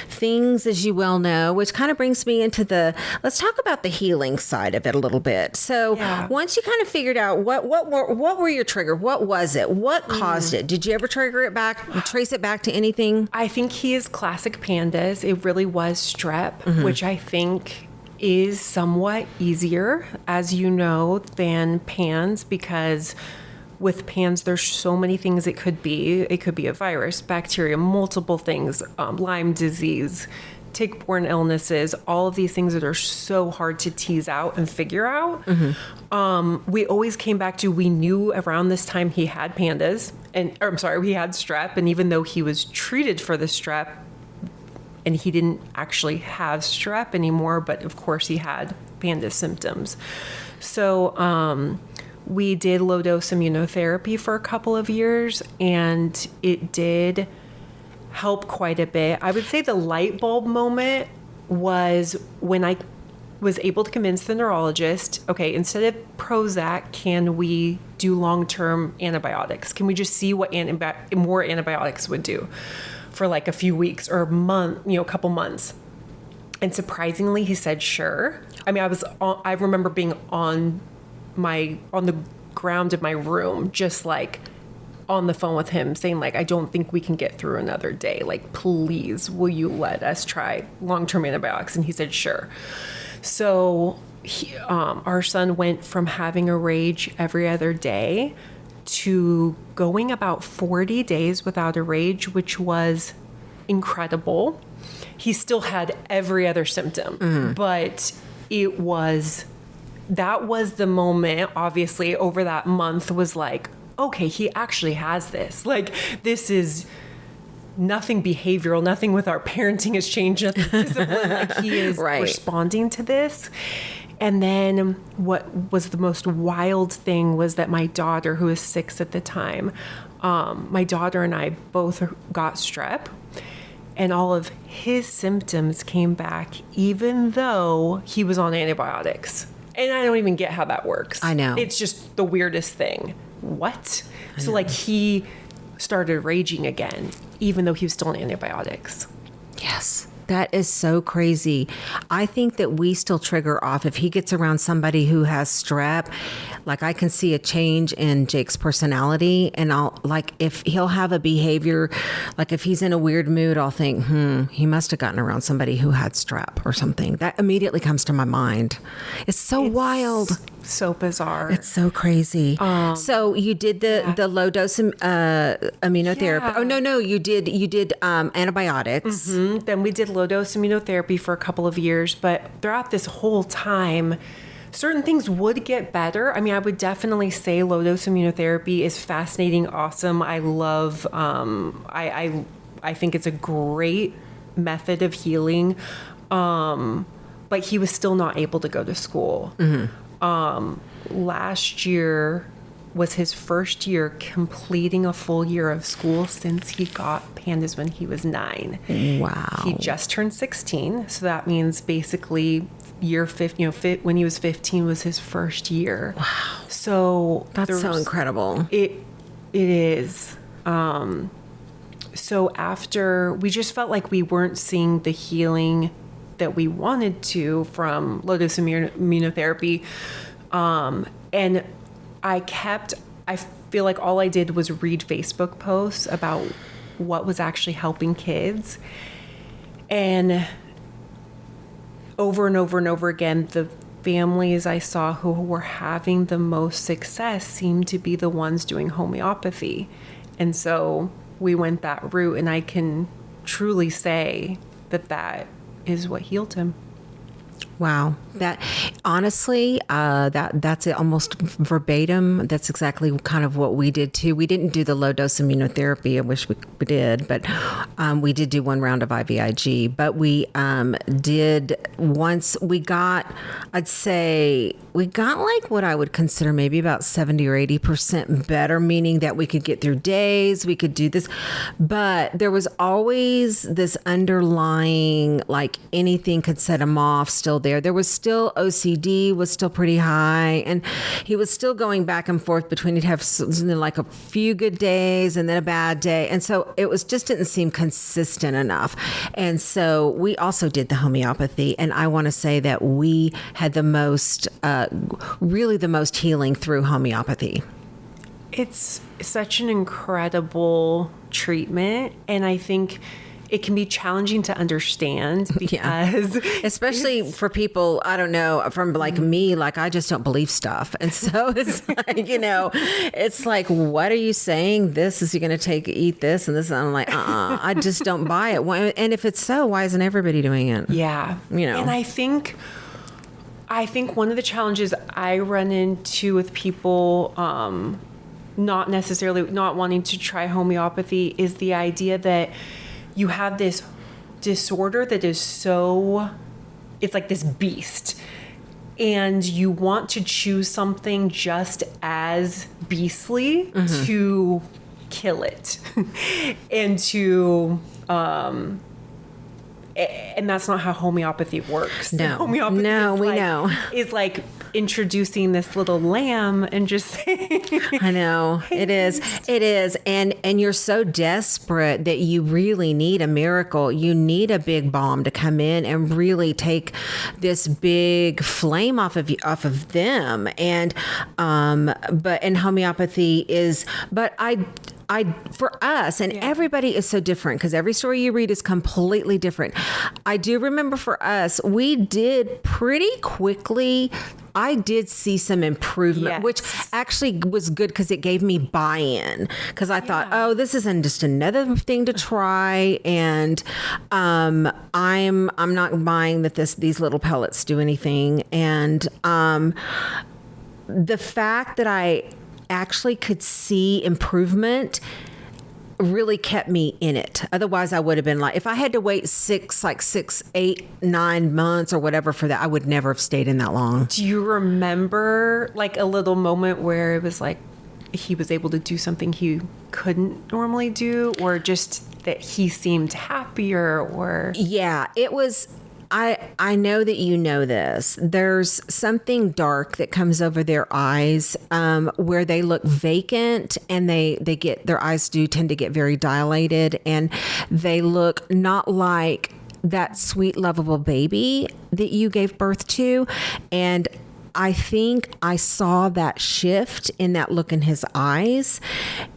things, as you well know, which kind of brings me into let's talk about the healing side of it a little bit. So once you kind of figured out what were your trigger, what was it? What caused it? Did you ever trace it back to anything? I think he is classic PANDAS. It really was strep, which I think is somewhat easier, as you know, than PANS, because with PANS, there's so many things it could be. It could be a virus, bacteria, multiple things, Lyme disease, tick-borne illnesses, all of these things that are so hard to tease out and figure out. We always came back to, we knew around this time he had PANDAS, he had strep, and even though he was treated for the strep, and he didn't actually have strep anymore, but of course he had PANDAS symptoms. So we did low-dose immunotherapy for a couple of years, and it did help quite a bit. I would say the light bulb moment was when I was able to convince the neurologist, okay, instead of Prozac, can we do long-term antibiotics? Can we just see what more antibiotics would do for like a few weeks or a couple months? And surprisingly, he said, sure. I mean, I remember being on the ground in my room, just like on the phone with him saying, like, I don't think we can get through another day. Like, please, will you let us try long-term antibiotics? And he said, sure. So our son went from having a rage every other day to going about 40 days without a rage, which was incredible. He still had every other symptom, but that was the moment, obviously, over that month was like, okay, he actually has this. Like, this is nothing behavioral, nothing with our parenting has changed, nothing discipline. Like he is responding to this. And then what was the most wild thing was that my daughter, who was 6 at the time, my daughter and I both got strep, and all of his symptoms came back even though he was on antibiotics. And I don't even get how that works. I know. It's just the weirdest thing. What? So like he started raging again, even though he was still on antibiotics. Yes. That is so crazy. I think that we still trigger off if he gets around somebody who has strep. Like I can see a change in Jake's personality, and I'll like if he'll have a behavior, like if he's in a weird mood, I'll think, he must have gotten around somebody who had strep or something. That immediately comes to my mind. It's so wild. So bizarre. It's so crazy. So you did the low dose immunotherapy. Yeah. Oh no, you did antibiotics. Mm-hmm. Then we did low dose immunotherapy for a couple of years, but throughout this whole time, certain things would get better. I mean, I would definitely say low dose immunotherapy is fascinating, awesome. I love. I think it's a great method of healing. But he was still not able to go to school. Mm-hmm. Last year was his first year completing a full year of school since he got PANDAS when he was 9. Wow. He just turned 16. So that means basically year 15, when he was 15 was his first year. Wow. So that's so incredible. It is. So after, we just felt like we weren't seeing the healing that we wanted to from low dose immunotherapy. And I feel like all I did was read Facebook posts about what was actually helping kids. And over and over and over again, the families I saw who were having the most success seemed to be the ones doing homeopathy. And so we went that route, and I can truly say that is what healed him. Wow. That honestly, that's it, almost verbatim. That's exactly kind of what we did too. We didn't do the low dose immunotherapy. I wish we did, but we did do one round of IVIG. But we did once we got, I'd say we got like what I would consider maybe about 70 or 80% better, meaning that we could get through days, we could do this, but there was always this underlying, like anything could set him off still there. There was still OCD was still pretty high, and he was still going back and forth between he'd have like a few good days and then a bad day. And so it was just didn't seem consistent enough. And so we also did the homeopathy. And I want to say that we had the most, really the most healing through homeopathy. It's such an incredible treatment. And I think it can be challenging to understand because especially for people, I don't know, from like me, like I just don't believe stuff. And so it's like, it's like, what are you saying? This is, you're going to eat this and this. And I'm like, I just don't buy it. And if it's so, why isn't everybody doing it? Yeah. And I think one of the challenges I run into with people, not wanting to try homeopathy, is the idea that you have this disorder that is it's like this beast, and you want to choose something just as beastly to kill it and to and that's not how homeopathy works. No, homeopathy we know. Is like introducing this little lamb and just saying, I know it is. And you're so desperate that you really need a miracle. You need a big bomb to come in and really take this big flame off of them. And homeopathy is, but for us, and everybody is so different because every story you read is completely different. I do remember for us, we did pretty quickly. I did see some improvement, which actually was good because it gave me buy-in. Because I thought, oh, this isn't just another thing to try, and I'm not buying that these little pellets do anything. And the fact that I actually could see improvement really kept me in it. Otherwise, I would have been like, if I had to wait 6, 8, 9 months or whatever for that, I would never have stayed in that long. Do you remember like a little moment where it was like he was able to do something he couldn't normally do, or just that he seemed happier, or? Yeah, it was. I know that you know this. There's something dark that comes over their eyes where they look vacant, and they get, their eyes do tend to get very dilated, and they look not like that sweet, lovable baby that you gave birth to. And I think I saw that shift in that look in his eyes,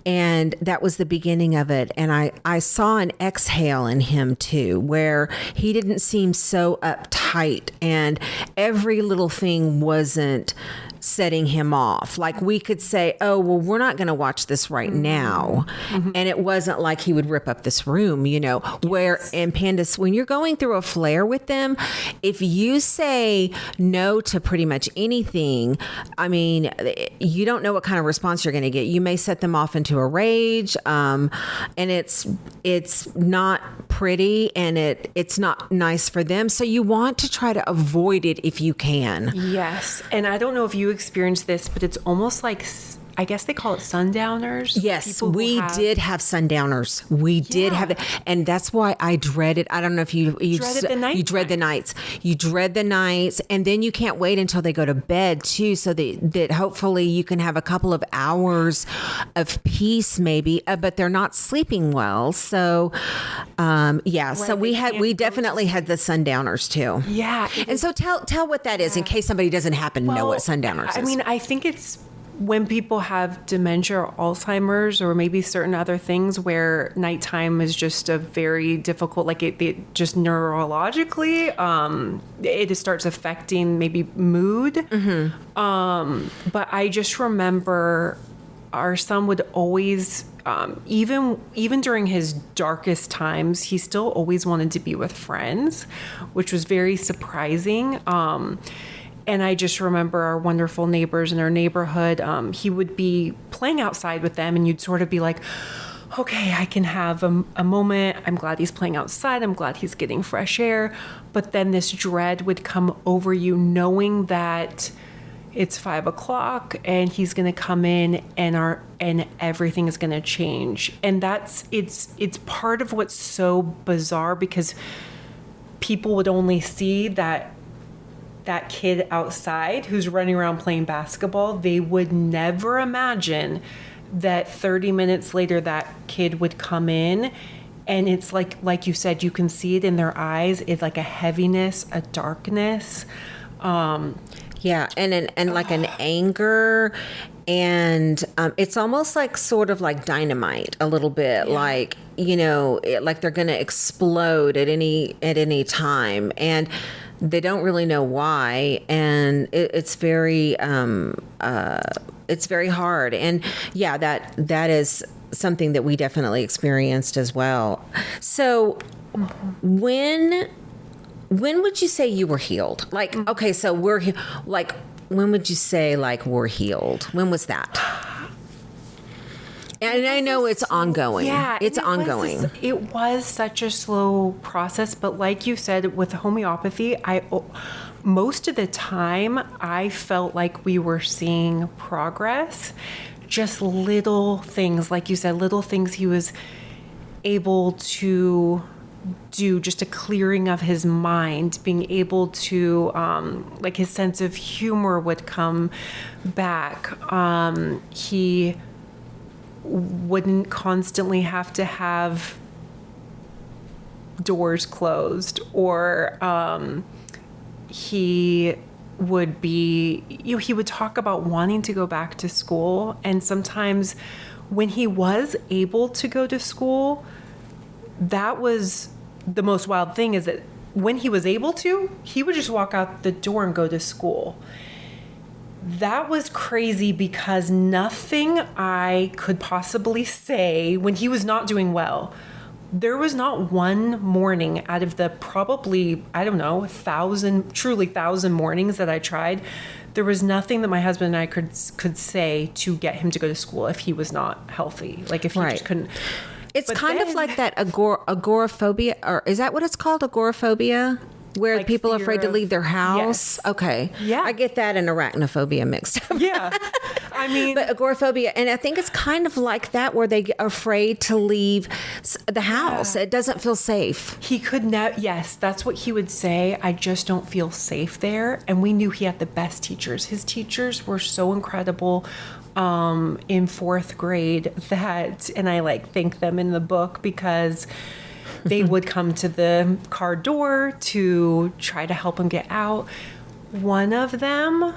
and that was the beginning of it. And I saw an exhale in him too, where he didn't seem so uptight, and every little thing wasn't setting him off. Like we could say, oh, well, we're not going to watch this right now. And it wasn't like he would rip up this room, you know, where in PANDAS, when you're going through a flare with them, if you say no to pretty much anything, I mean, you don't know what kind of response you're going to get. You may set them off into a rage, and it's not pretty, and it's not nice for them. So you want to try to avoid it if you can. Yes. And I don't know if you experienced this, but it's almost like, I guess they call it sundowners. Yes, we did have sundowners. We did have it. And that's why I dreaded, I don't know if you dreaded the night. You dread the nights. You dread the nights. And then you can't wait until they go to bed too, so that hopefully you can have a couple of hours of peace maybe, but they're not sleeping well. So, so we definitely had the sundowners too. Yeah. And so tell what that is in case somebody doesn't happen to know what sundowners is. I mean, I think it's when people have dementia or Alzheimer's, or maybe certain other things where nighttime is just a very difficult, like it just neurologically, it starts affecting maybe mood. But I just remember our son would always, even during his darkest times, he still always wanted to be with friends, which was very surprising. And I just remember our wonderful neighbors in our neighborhood. He would be playing outside with them, and you'd sort of be like, okay, I can have a moment. I'm glad he's playing outside. I'm glad he's getting fresh air. But then this dread would come over you, knowing that it's 5 o'clock and he's going to come in, and everything is going to change. And it's part of what's so bizarre, because people would only see that kid outside who's running around playing basketball. They would never imagine that 30 minutes later that kid would come in, and it's like you said, you can see it in their eyes. It's like a heaviness, a darkness. Yeah, and like an anger, and it's almost like sort of like dynamite a little bit, like, you know, like they're going to explode at any time, and they don't really know why, and it's very hard. And yeah, that is something that we definitely experienced as well. So when would you say you were healed? Like, okay, so like, when would you say like we're healed? When was that? And I know it's ongoing. Yeah, it's ongoing. It was such a slow process, but like you said, with homeopathy, most of the time I felt like we were seeing progress. Just little things, like you said, little things he was able to do, just a clearing of his mind, being able to, like his sense of humor would come back. He wouldn't constantly have to have doors closed, or he would be, he would talk about wanting to go back to school. And sometimes when he was able to go to school, that was the most wild thing, is that when he was able to, he would just walk out the door and go to school. That was crazy, because nothing I could possibly say when he was not doing well. There was not one morning out of the probably, I don't know, 1,000 mornings that I tried. There was nothing that my husband and I could say to get him to go to school if he was not healthy. Like if he just couldn't. It's But kind of then- like that agoraphobia, or is that what it's called? Agoraphobia? Where Like people are fear afraid to of- leave their house? Yes. Okay. Yeah. I get that and arachnophobia mixed up. Yeah. I mean, But agoraphobia, and I think it's kind of like that, where they are afraid to leave the house. It doesn't feel safe. he could not. Yes, that's what he would say. I just don't feel safe there. And we knew he had the best teachers. His teachers were so incredible in fourth grade that, and I like thank them in the book because they would come to the car door to try to help him get out. One of them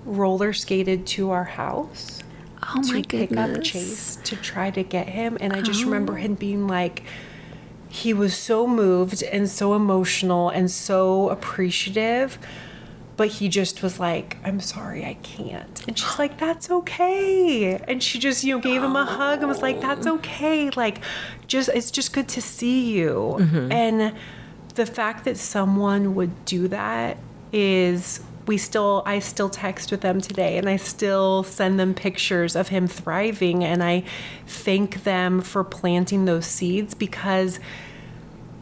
roller skated to our house Oh my to pick up goodness. Chase to try to get him. And I just remember him being like, he was so moved and so emotional and so appreciative, but he just was like, I'm sorry, I can't. And she's like, that's okay. And she just, gave him a hug and was like, that's okay. Like, it's just good to see you. And the fact that someone would do that is, I still text with them today, and I still send them pictures of him thriving, and I thank them for planting those seeds, because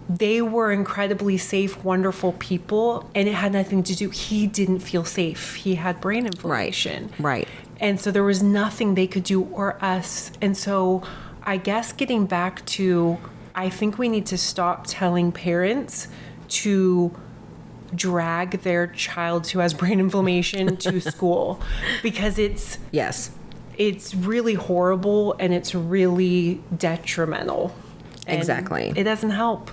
they were incredibly safe, wonderful people, and it had nothing to do. He didn't feel safe. He had brain inflammation. Right. And so there was nothing they could do, or us. And so I guess getting back to, I think we need to stop telling parents to drag their child who has brain inflammation to school, because Yes. it's really horrible and it's really detrimental. And Exactly. It doesn't help.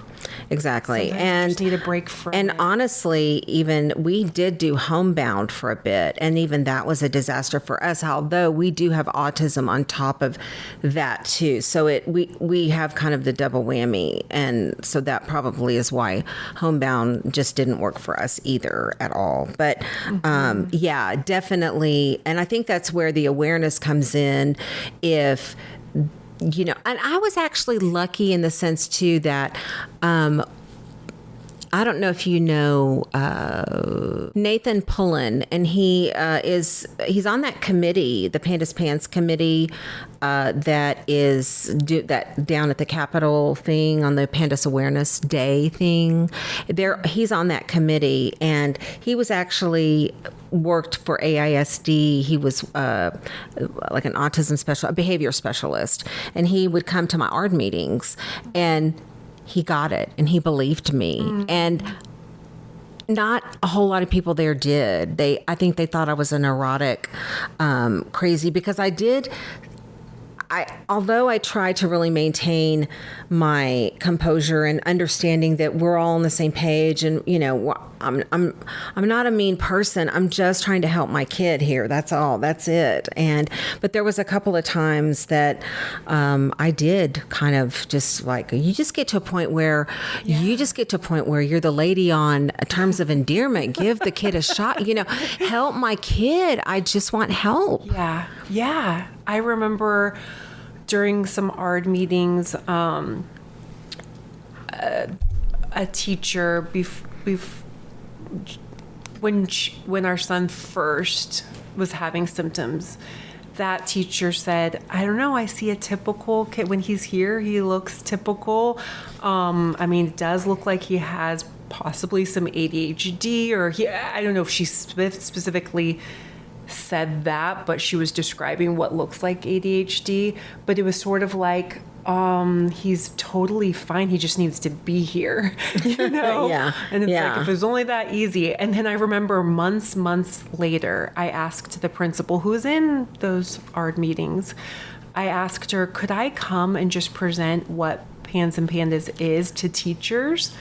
Exactly. Sometimes you And just need a break from and it. honestly, even we did do homebound for a bit, and even that was a disaster for us, although we do have autism on top of that too. So we have kind of the double whammy, and so that probably is why homebound just didn't work for us either at all. But yeah, definitely. And I think that's where the awareness comes in. If and I was actually lucky in the sense too that I don't know if you know Nathan Pullen, and he's on that committee, the PANDAS Pants committee, that is that down at the Capitol thing on the PANDAS Awareness Day thing. He's on that committee, and he was actually worked for AISD. He was like an autism a behavior specialist, and he would come to my ARD meetings, and he got it, and he believed me. And not a whole lot of people there did. I think they thought I was a neurotic, crazy, because although I try to really maintain my composure and understanding that we're all on the same page, and I'm not a mean person. I'm just trying to help my kid here. That's all. That's it. But there was a couple of times that I did kind of just like, you just get to a point where you're the lady on terms of endearment. Give the kid a shot. Help my kid. I just want help. Yeah. I remember during some ARD meetings, a teacher, when our son first was having symptoms, that teacher said, I don't know, I see a typical kid. When he's here, he looks typical. It does look like he has possibly some ADHD, or I don't know if she specifically said that, but she was describing what looks like ADHD. But it was sort of like, he's totally fine. He just needs to be here, Yeah. And it's Yeah. like, if it was only that easy. And then I remember months later, I asked the principal who was in those ARD meetings, I asked her, could I come and just present what Pans and Pandas is to teachers?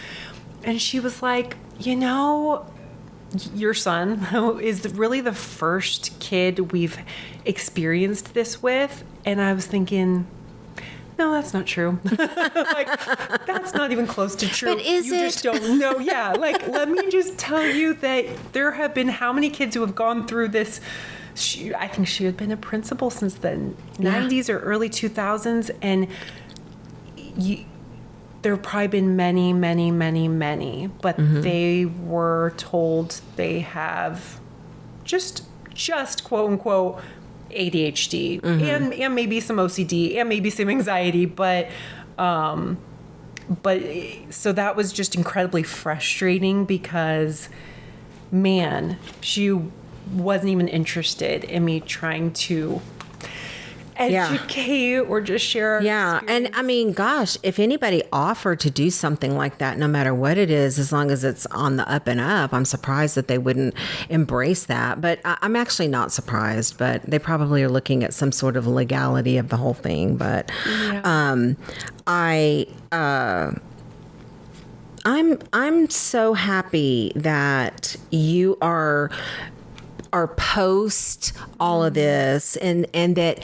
And she was like, your son is really the first kid we've experienced this with. And I was thinking, no, that's not true. Like, that's not even close to true. But is you it? just don't know. Yeah. Like, let me just tell you that there have been how many kids who have gone through this. I think she had been a principal since the 90s or early 2000s. And there have probably been many, many, many, many, but they were told they have just quote unquote ADHD and maybe some OCD and maybe some anxiety, but so that was just incredibly frustrating because, man, she wasn't even interested in me trying to educate or just share. And I mean, gosh, if anybody offered to do something like that, no matter what it is, as long as it's on the up and up, I'm surprised that they wouldn't embrace that. But I'm actually not surprised, but they probably are looking at some sort of legality of the whole thing. But I'm so happy that you are post all of this and that.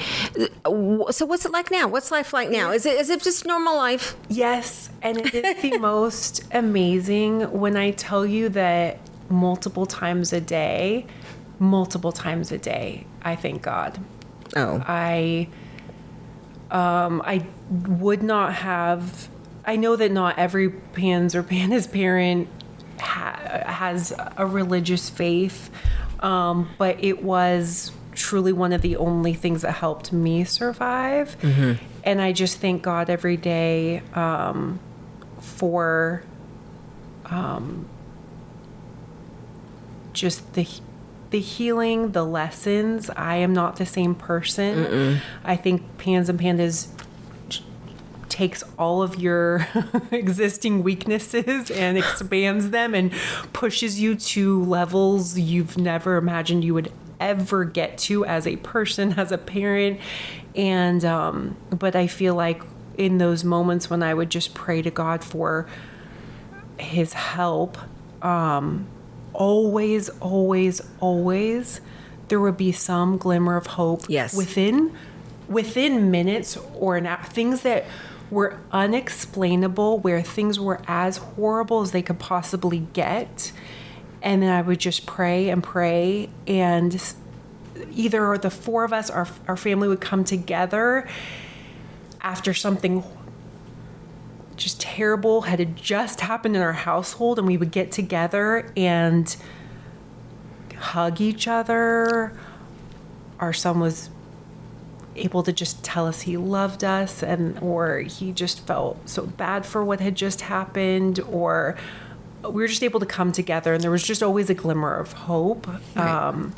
So what's it like now? What's life like now? Is it just normal life? Yes, and it is the most amazing when I tell you that multiple times a day, I thank God. Oh, I would not have. I know that not every PANS or PANDAS parent has a religious faith, but it was truly one of the only things that helped me survive. And I just thank God every day for just the healing, the lessons. I am not the same person. I think PANS and PANDAS takes all of your existing weaknesses and expands them and pushes you to levels you've never imagined you would ever get to as a person, as a parent. And but I feel like in those moments when I would just pray to God for his help, always there would be some glimmer of hope. Yes. Within minutes or things that were unexplainable, where things were as horrible as they could possibly get. And then I would just pray and pray, and either the four of us, our family would come together after something just terrible had just happened in our household, and we would get together and hug each other. Our son was able to just tell us he loved us, or he just felt so bad for what had just happened, or we were just able to come together, and there was just always a glimmer of hope. Right.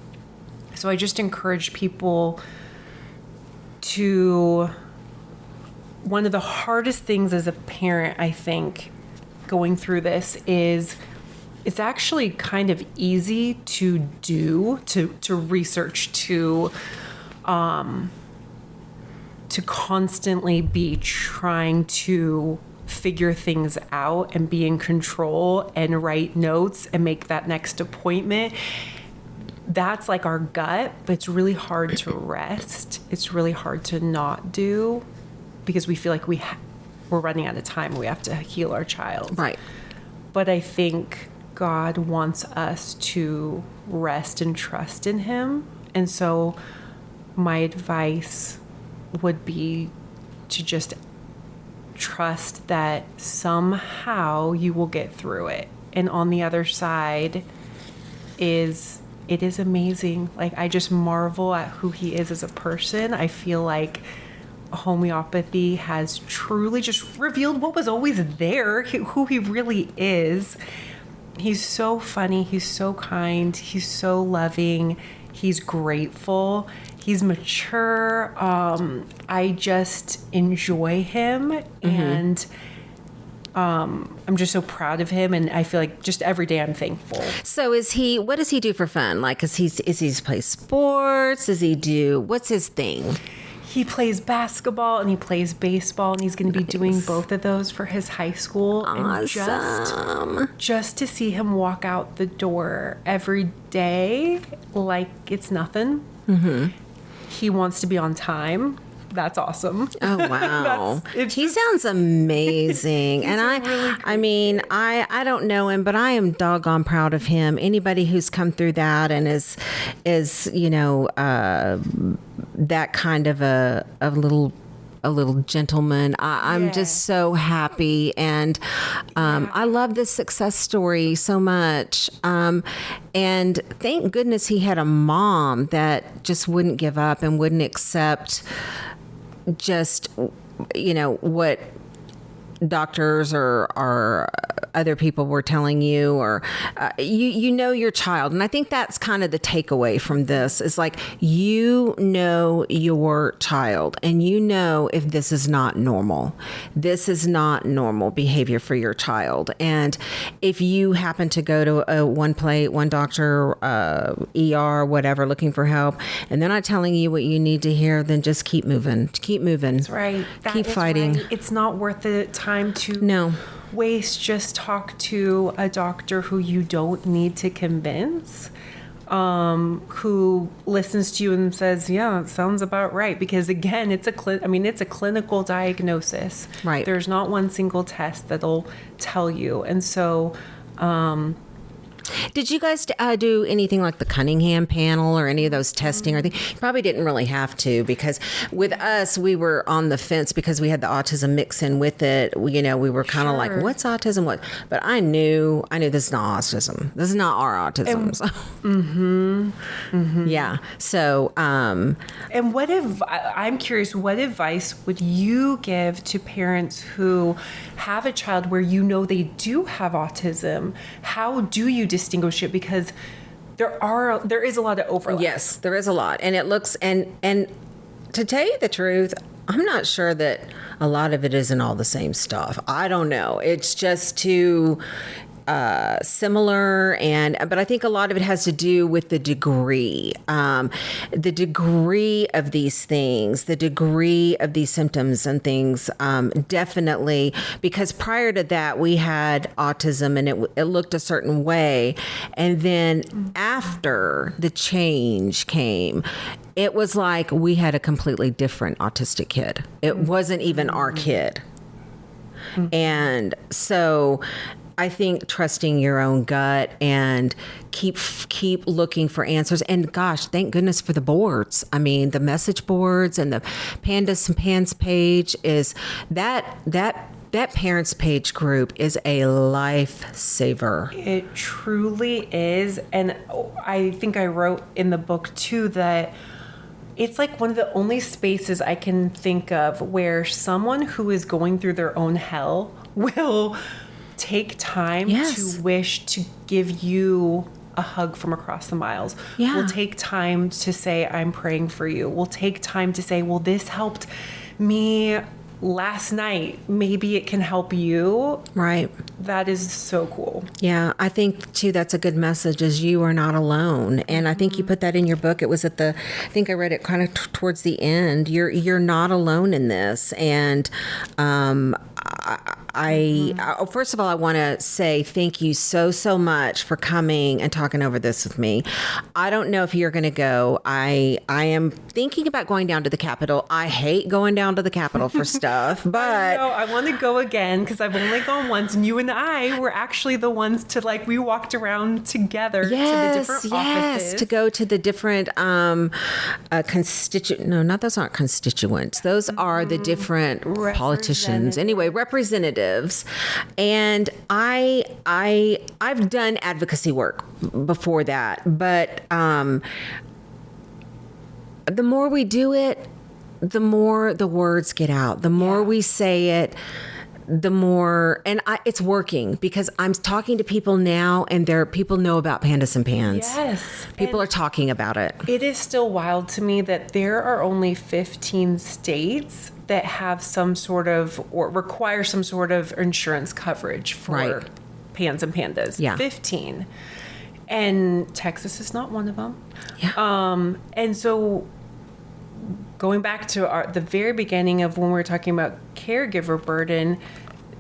So I just encourage people to, one of the hardest things as a parent, I think, going through this is it's actually kind of easy to do, to research, to constantly be trying to figure things out and be in control and write notes and make that next appointment. That's like our gut, but it's really hard to rest. It's really hard to not do because we feel like we're running out of time. We have to heal our child. right. But I think God wants us to rest and trust in him. And so my advice would be to just trust that somehow you will get through it. And on the other side it is amazing. Like, I just marvel at who he is as a person. I feel like homeopathy has truly just revealed what was always there, who he really is. He's so funny. He's so kind. He's so loving. He's grateful. He's mature. I just enjoy him, and I'm just so proud of him. And I feel like just every day I'm thankful. So what does he do for fun? Like, is he play sports? What's his thing? He plays basketball and he plays baseball, and he's going to be doing both of those for his high school. Awesome. And just to see him walk out the door every day like it's nothing. He wants to be on time. That's awesome. Oh, wow. He sounds amazing. And I mean, I don't know him, but I am doggone proud of him. Anybody who's come through that and is that kind of a little a little gentleman. I'm just so happy. And I love this success story so much. And thank goodness he had a mom that just wouldn't give up and wouldn't accept just, what doctors or other people were telling you, or you know your child. And I think that's kind of the takeaway from this is like, you know your child and you know if this is not normal. This is not normal behavior for your child. And if you happen to go to one doctor, ER, whatever, looking for help, and they're not telling you what you need to hear, then just keep moving. Keep moving. That's right. Keep fighting. Right. It's not worth the time to waste. Just talk to a doctor who you don't need to convince, who listens to you and says, yeah, it sounds about right. Because again, it's a clinical diagnosis. Right. There's not one single test that'll tell you. And so, did you guys do anything like the Cunningham panel or any of those testing or things? You probably didn't really have to, because with us, we were on the fence because we had the autism mix in with it. We were kind of like, what's autism? What? But I knew this is not autism. This is not our autism. Yeah. So, and I'm curious, what advice would you give to parents who have a child where they do have autism? How do you distinguish it? Because there is a lot of overlap. Yes, there is a lot. And it looks, and to tell you the truth, I'm not sure that a lot of it isn't all the same stuff. I don't know. It's just too similar, but I think a lot of it has to do with the degree of these things, the degree of these symptoms and things. Definitely, because prior to that, we had autism and it looked a certain way. And then after the change came, it was like we had a completely different autistic kid. It wasn't even our kid. And so I think trusting your own gut and keep looking for answers. And gosh, thank goodness for the boards. I mean, the message boards and the PANDAS and PANS page is that parents page group is a lifesaver. It truly is. And I think I wrote in the book too that it's like one of the only spaces I can think of where someone who is going through their own hell will take time to wish to give you a hug from across the miles. Yeah. We'll take time to say, I'm praying for you. We'll take time to say, well, this helped me last night. Maybe it can help you. Right. That is so cool. Yeah, I think too that's a good message, is you are not alone. And I think you put that in your book. It was I think I read it kind of towards the end. You're not alone in this. And first of all, I want to say thank you so much for coming and talking over this with me. I don't know if you're going to go. I am thinking about going down to the Capitol. I hate going down to the Capitol for stuff, but I want to go again because I've only gone once, and you and I were actually the ones to we walked around together to the different offices. To go to the different those aren't constituents. Those are the different politicians. Anyway, representatives. And I've done advocacy work before that, but the more we do it, the more the words get out. The more we say it, the more, and it's working because I'm talking to people now, and people know about PANDAS and PANS. Yes. People are talking about it. It is still wild to me that there are only 15 states that have some sort of, or require some sort of insurance coverage for PANS and PANDAS. Yeah. 15. And Texas is not one of them. Yeah. And so going back to the very beginning of when we were talking about caregiver burden,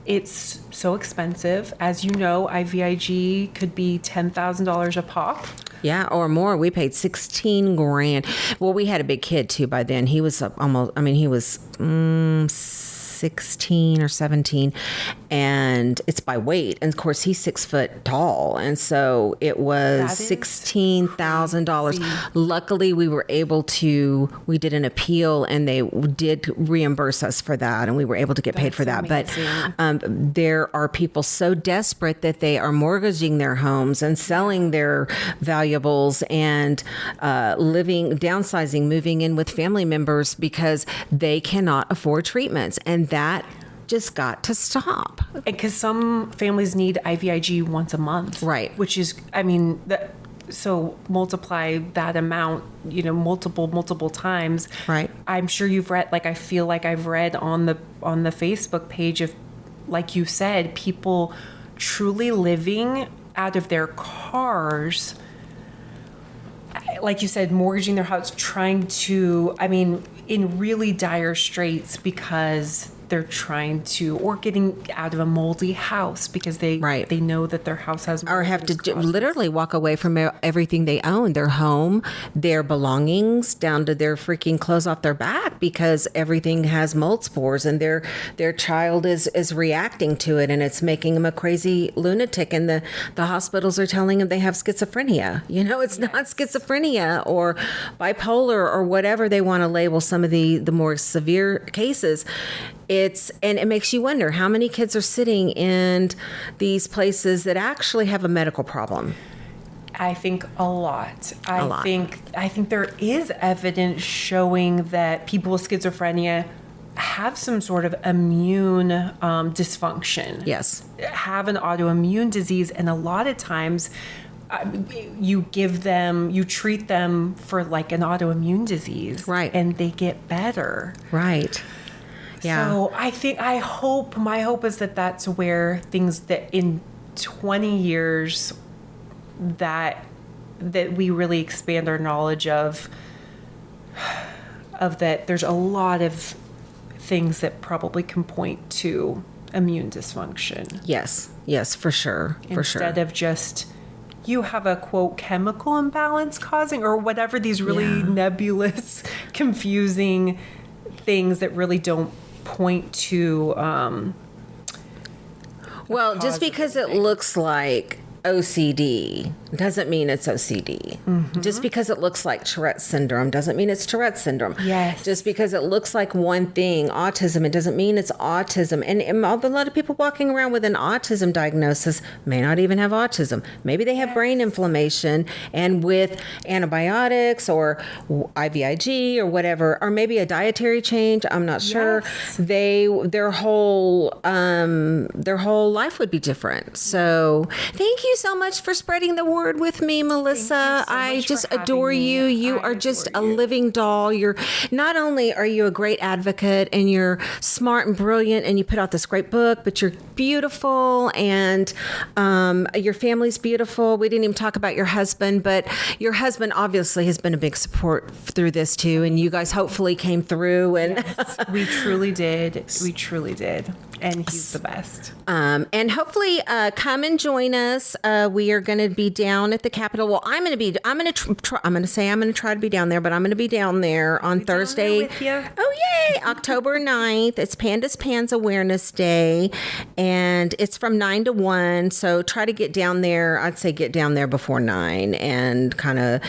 it's so expensive. As you know, IVIG could be $10,000 a pop. Yeah, or more. We paid $16,000. Well, we had a big kid too by then. He was almost, he was 16 or 17, and it's by weight. And of course, he's 6 foot tall, and so it was $16,000. Luckily, we did an appeal, and they did reimburse us for that, and we were able to get paid for that. Amazing. But there are people so desperate that they are mortgaging their homes and selling their valuables and downsizing, moving in with family members because they cannot afford treatments, and that just got to stop. Because some families need IVIG once a month, right? Which is, so multiply that amount, multiple times, right? I'm sure you've read, I feel like I've read on the Facebook page of, like you said, people truly living out of their cars, like you said, mortgaging their house, trying to, in really dire straits because they're trying to, or getting out of a moldy house because they know that their house has, or have to literally walk away from everything they own, their home, their belongings, down to their freaking clothes off their back, because everything has mold spores, and their child is reacting to it, and it's making them a crazy lunatic, and the hospitals are telling them they have schizophrenia. It's not schizophrenia or bipolar or whatever they want to label some of the more severe cases. And it makes you wonder how many kids are sitting in these places that actually have a medical problem. I think a lot. I think there is evidence showing that people with schizophrenia have some sort of immune dysfunction. Yes. Have an autoimmune disease, and a lot of times you treat them for like an autoimmune disease. Right. And they get better. Right. Yeah. So my hope is that that's where things, that in 20 years that we really expand our knowledge of that there's a lot of things that probably can point to immune dysfunction. Yes, for sure. Instead of just, you have a quote chemical imbalance causing, or whatever, these really nebulous, confusing things that really don't point to just because it looks like OCD doesn't mean it's OCD. Mm-hmm. Just because it looks like Tourette's syndrome doesn't mean it's Tourette's syndrome. Yes. Just because it looks like one thing, autism, it doesn't mean it's autism. And a lot of people walking around with an autism diagnosis may not even have autism. Maybe they have brain inflammation, and with antibiotics or IVIG or whatever, or maybe a dietary change, I'm not sure. Their whole life would be different. So thank you so much for spreading the word with me, Melissa. I just adore you. You are just a living doll. You're not only are you a great advocate, and you're smart and brilliant, and you put out this great book, but you're beautiful, and your family's beautiful. We didn't even talk about your husband, but your husband obviously has been a big support through this too, and you guys hopefully came through. And yes, we truly did. We truly did. And he's the best. And hopefully come and join us. We are going to be down at the Capitol. Well, I'm going to try to be down there, but I'm going to be down there on Thursday. With you? Oh, yay! October 9th. It's PANDAS Awareness Day, and it's from 9 to 1. So try to get down there. I'd say get down there before 9, and kind of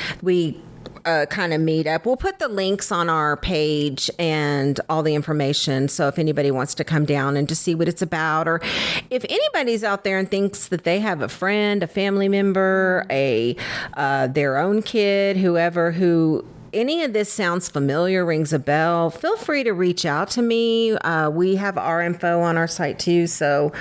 meet up. We'll put the links on our page and all the information. So if anybody wants to come down and just see what it's about, or if anybody's out there and thinks that they have a friend, a family member, their own kid, who any of this sounds familiar, rings a bell, feel free to reach out to me. We have our info on our site too. So,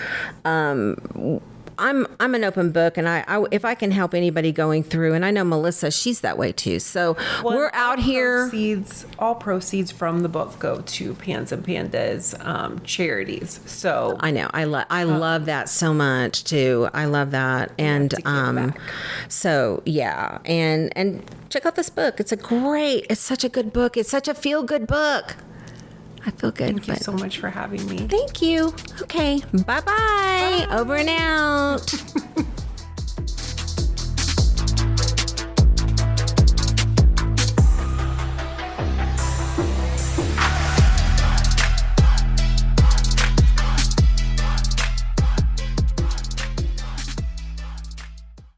I'm an open book, and I if I can help anybody going through, and I know Melissa, she's that way too. So we're out here. All proceeds from the book go to Pans and Pandas charities. So I know I love that so much too. I love that, and so yeah, and check out this book. It's such a good book. It's such a feel good book. I feel good. Thank you so much for having me. Thank you. Okay. Bye-bye. Over and out.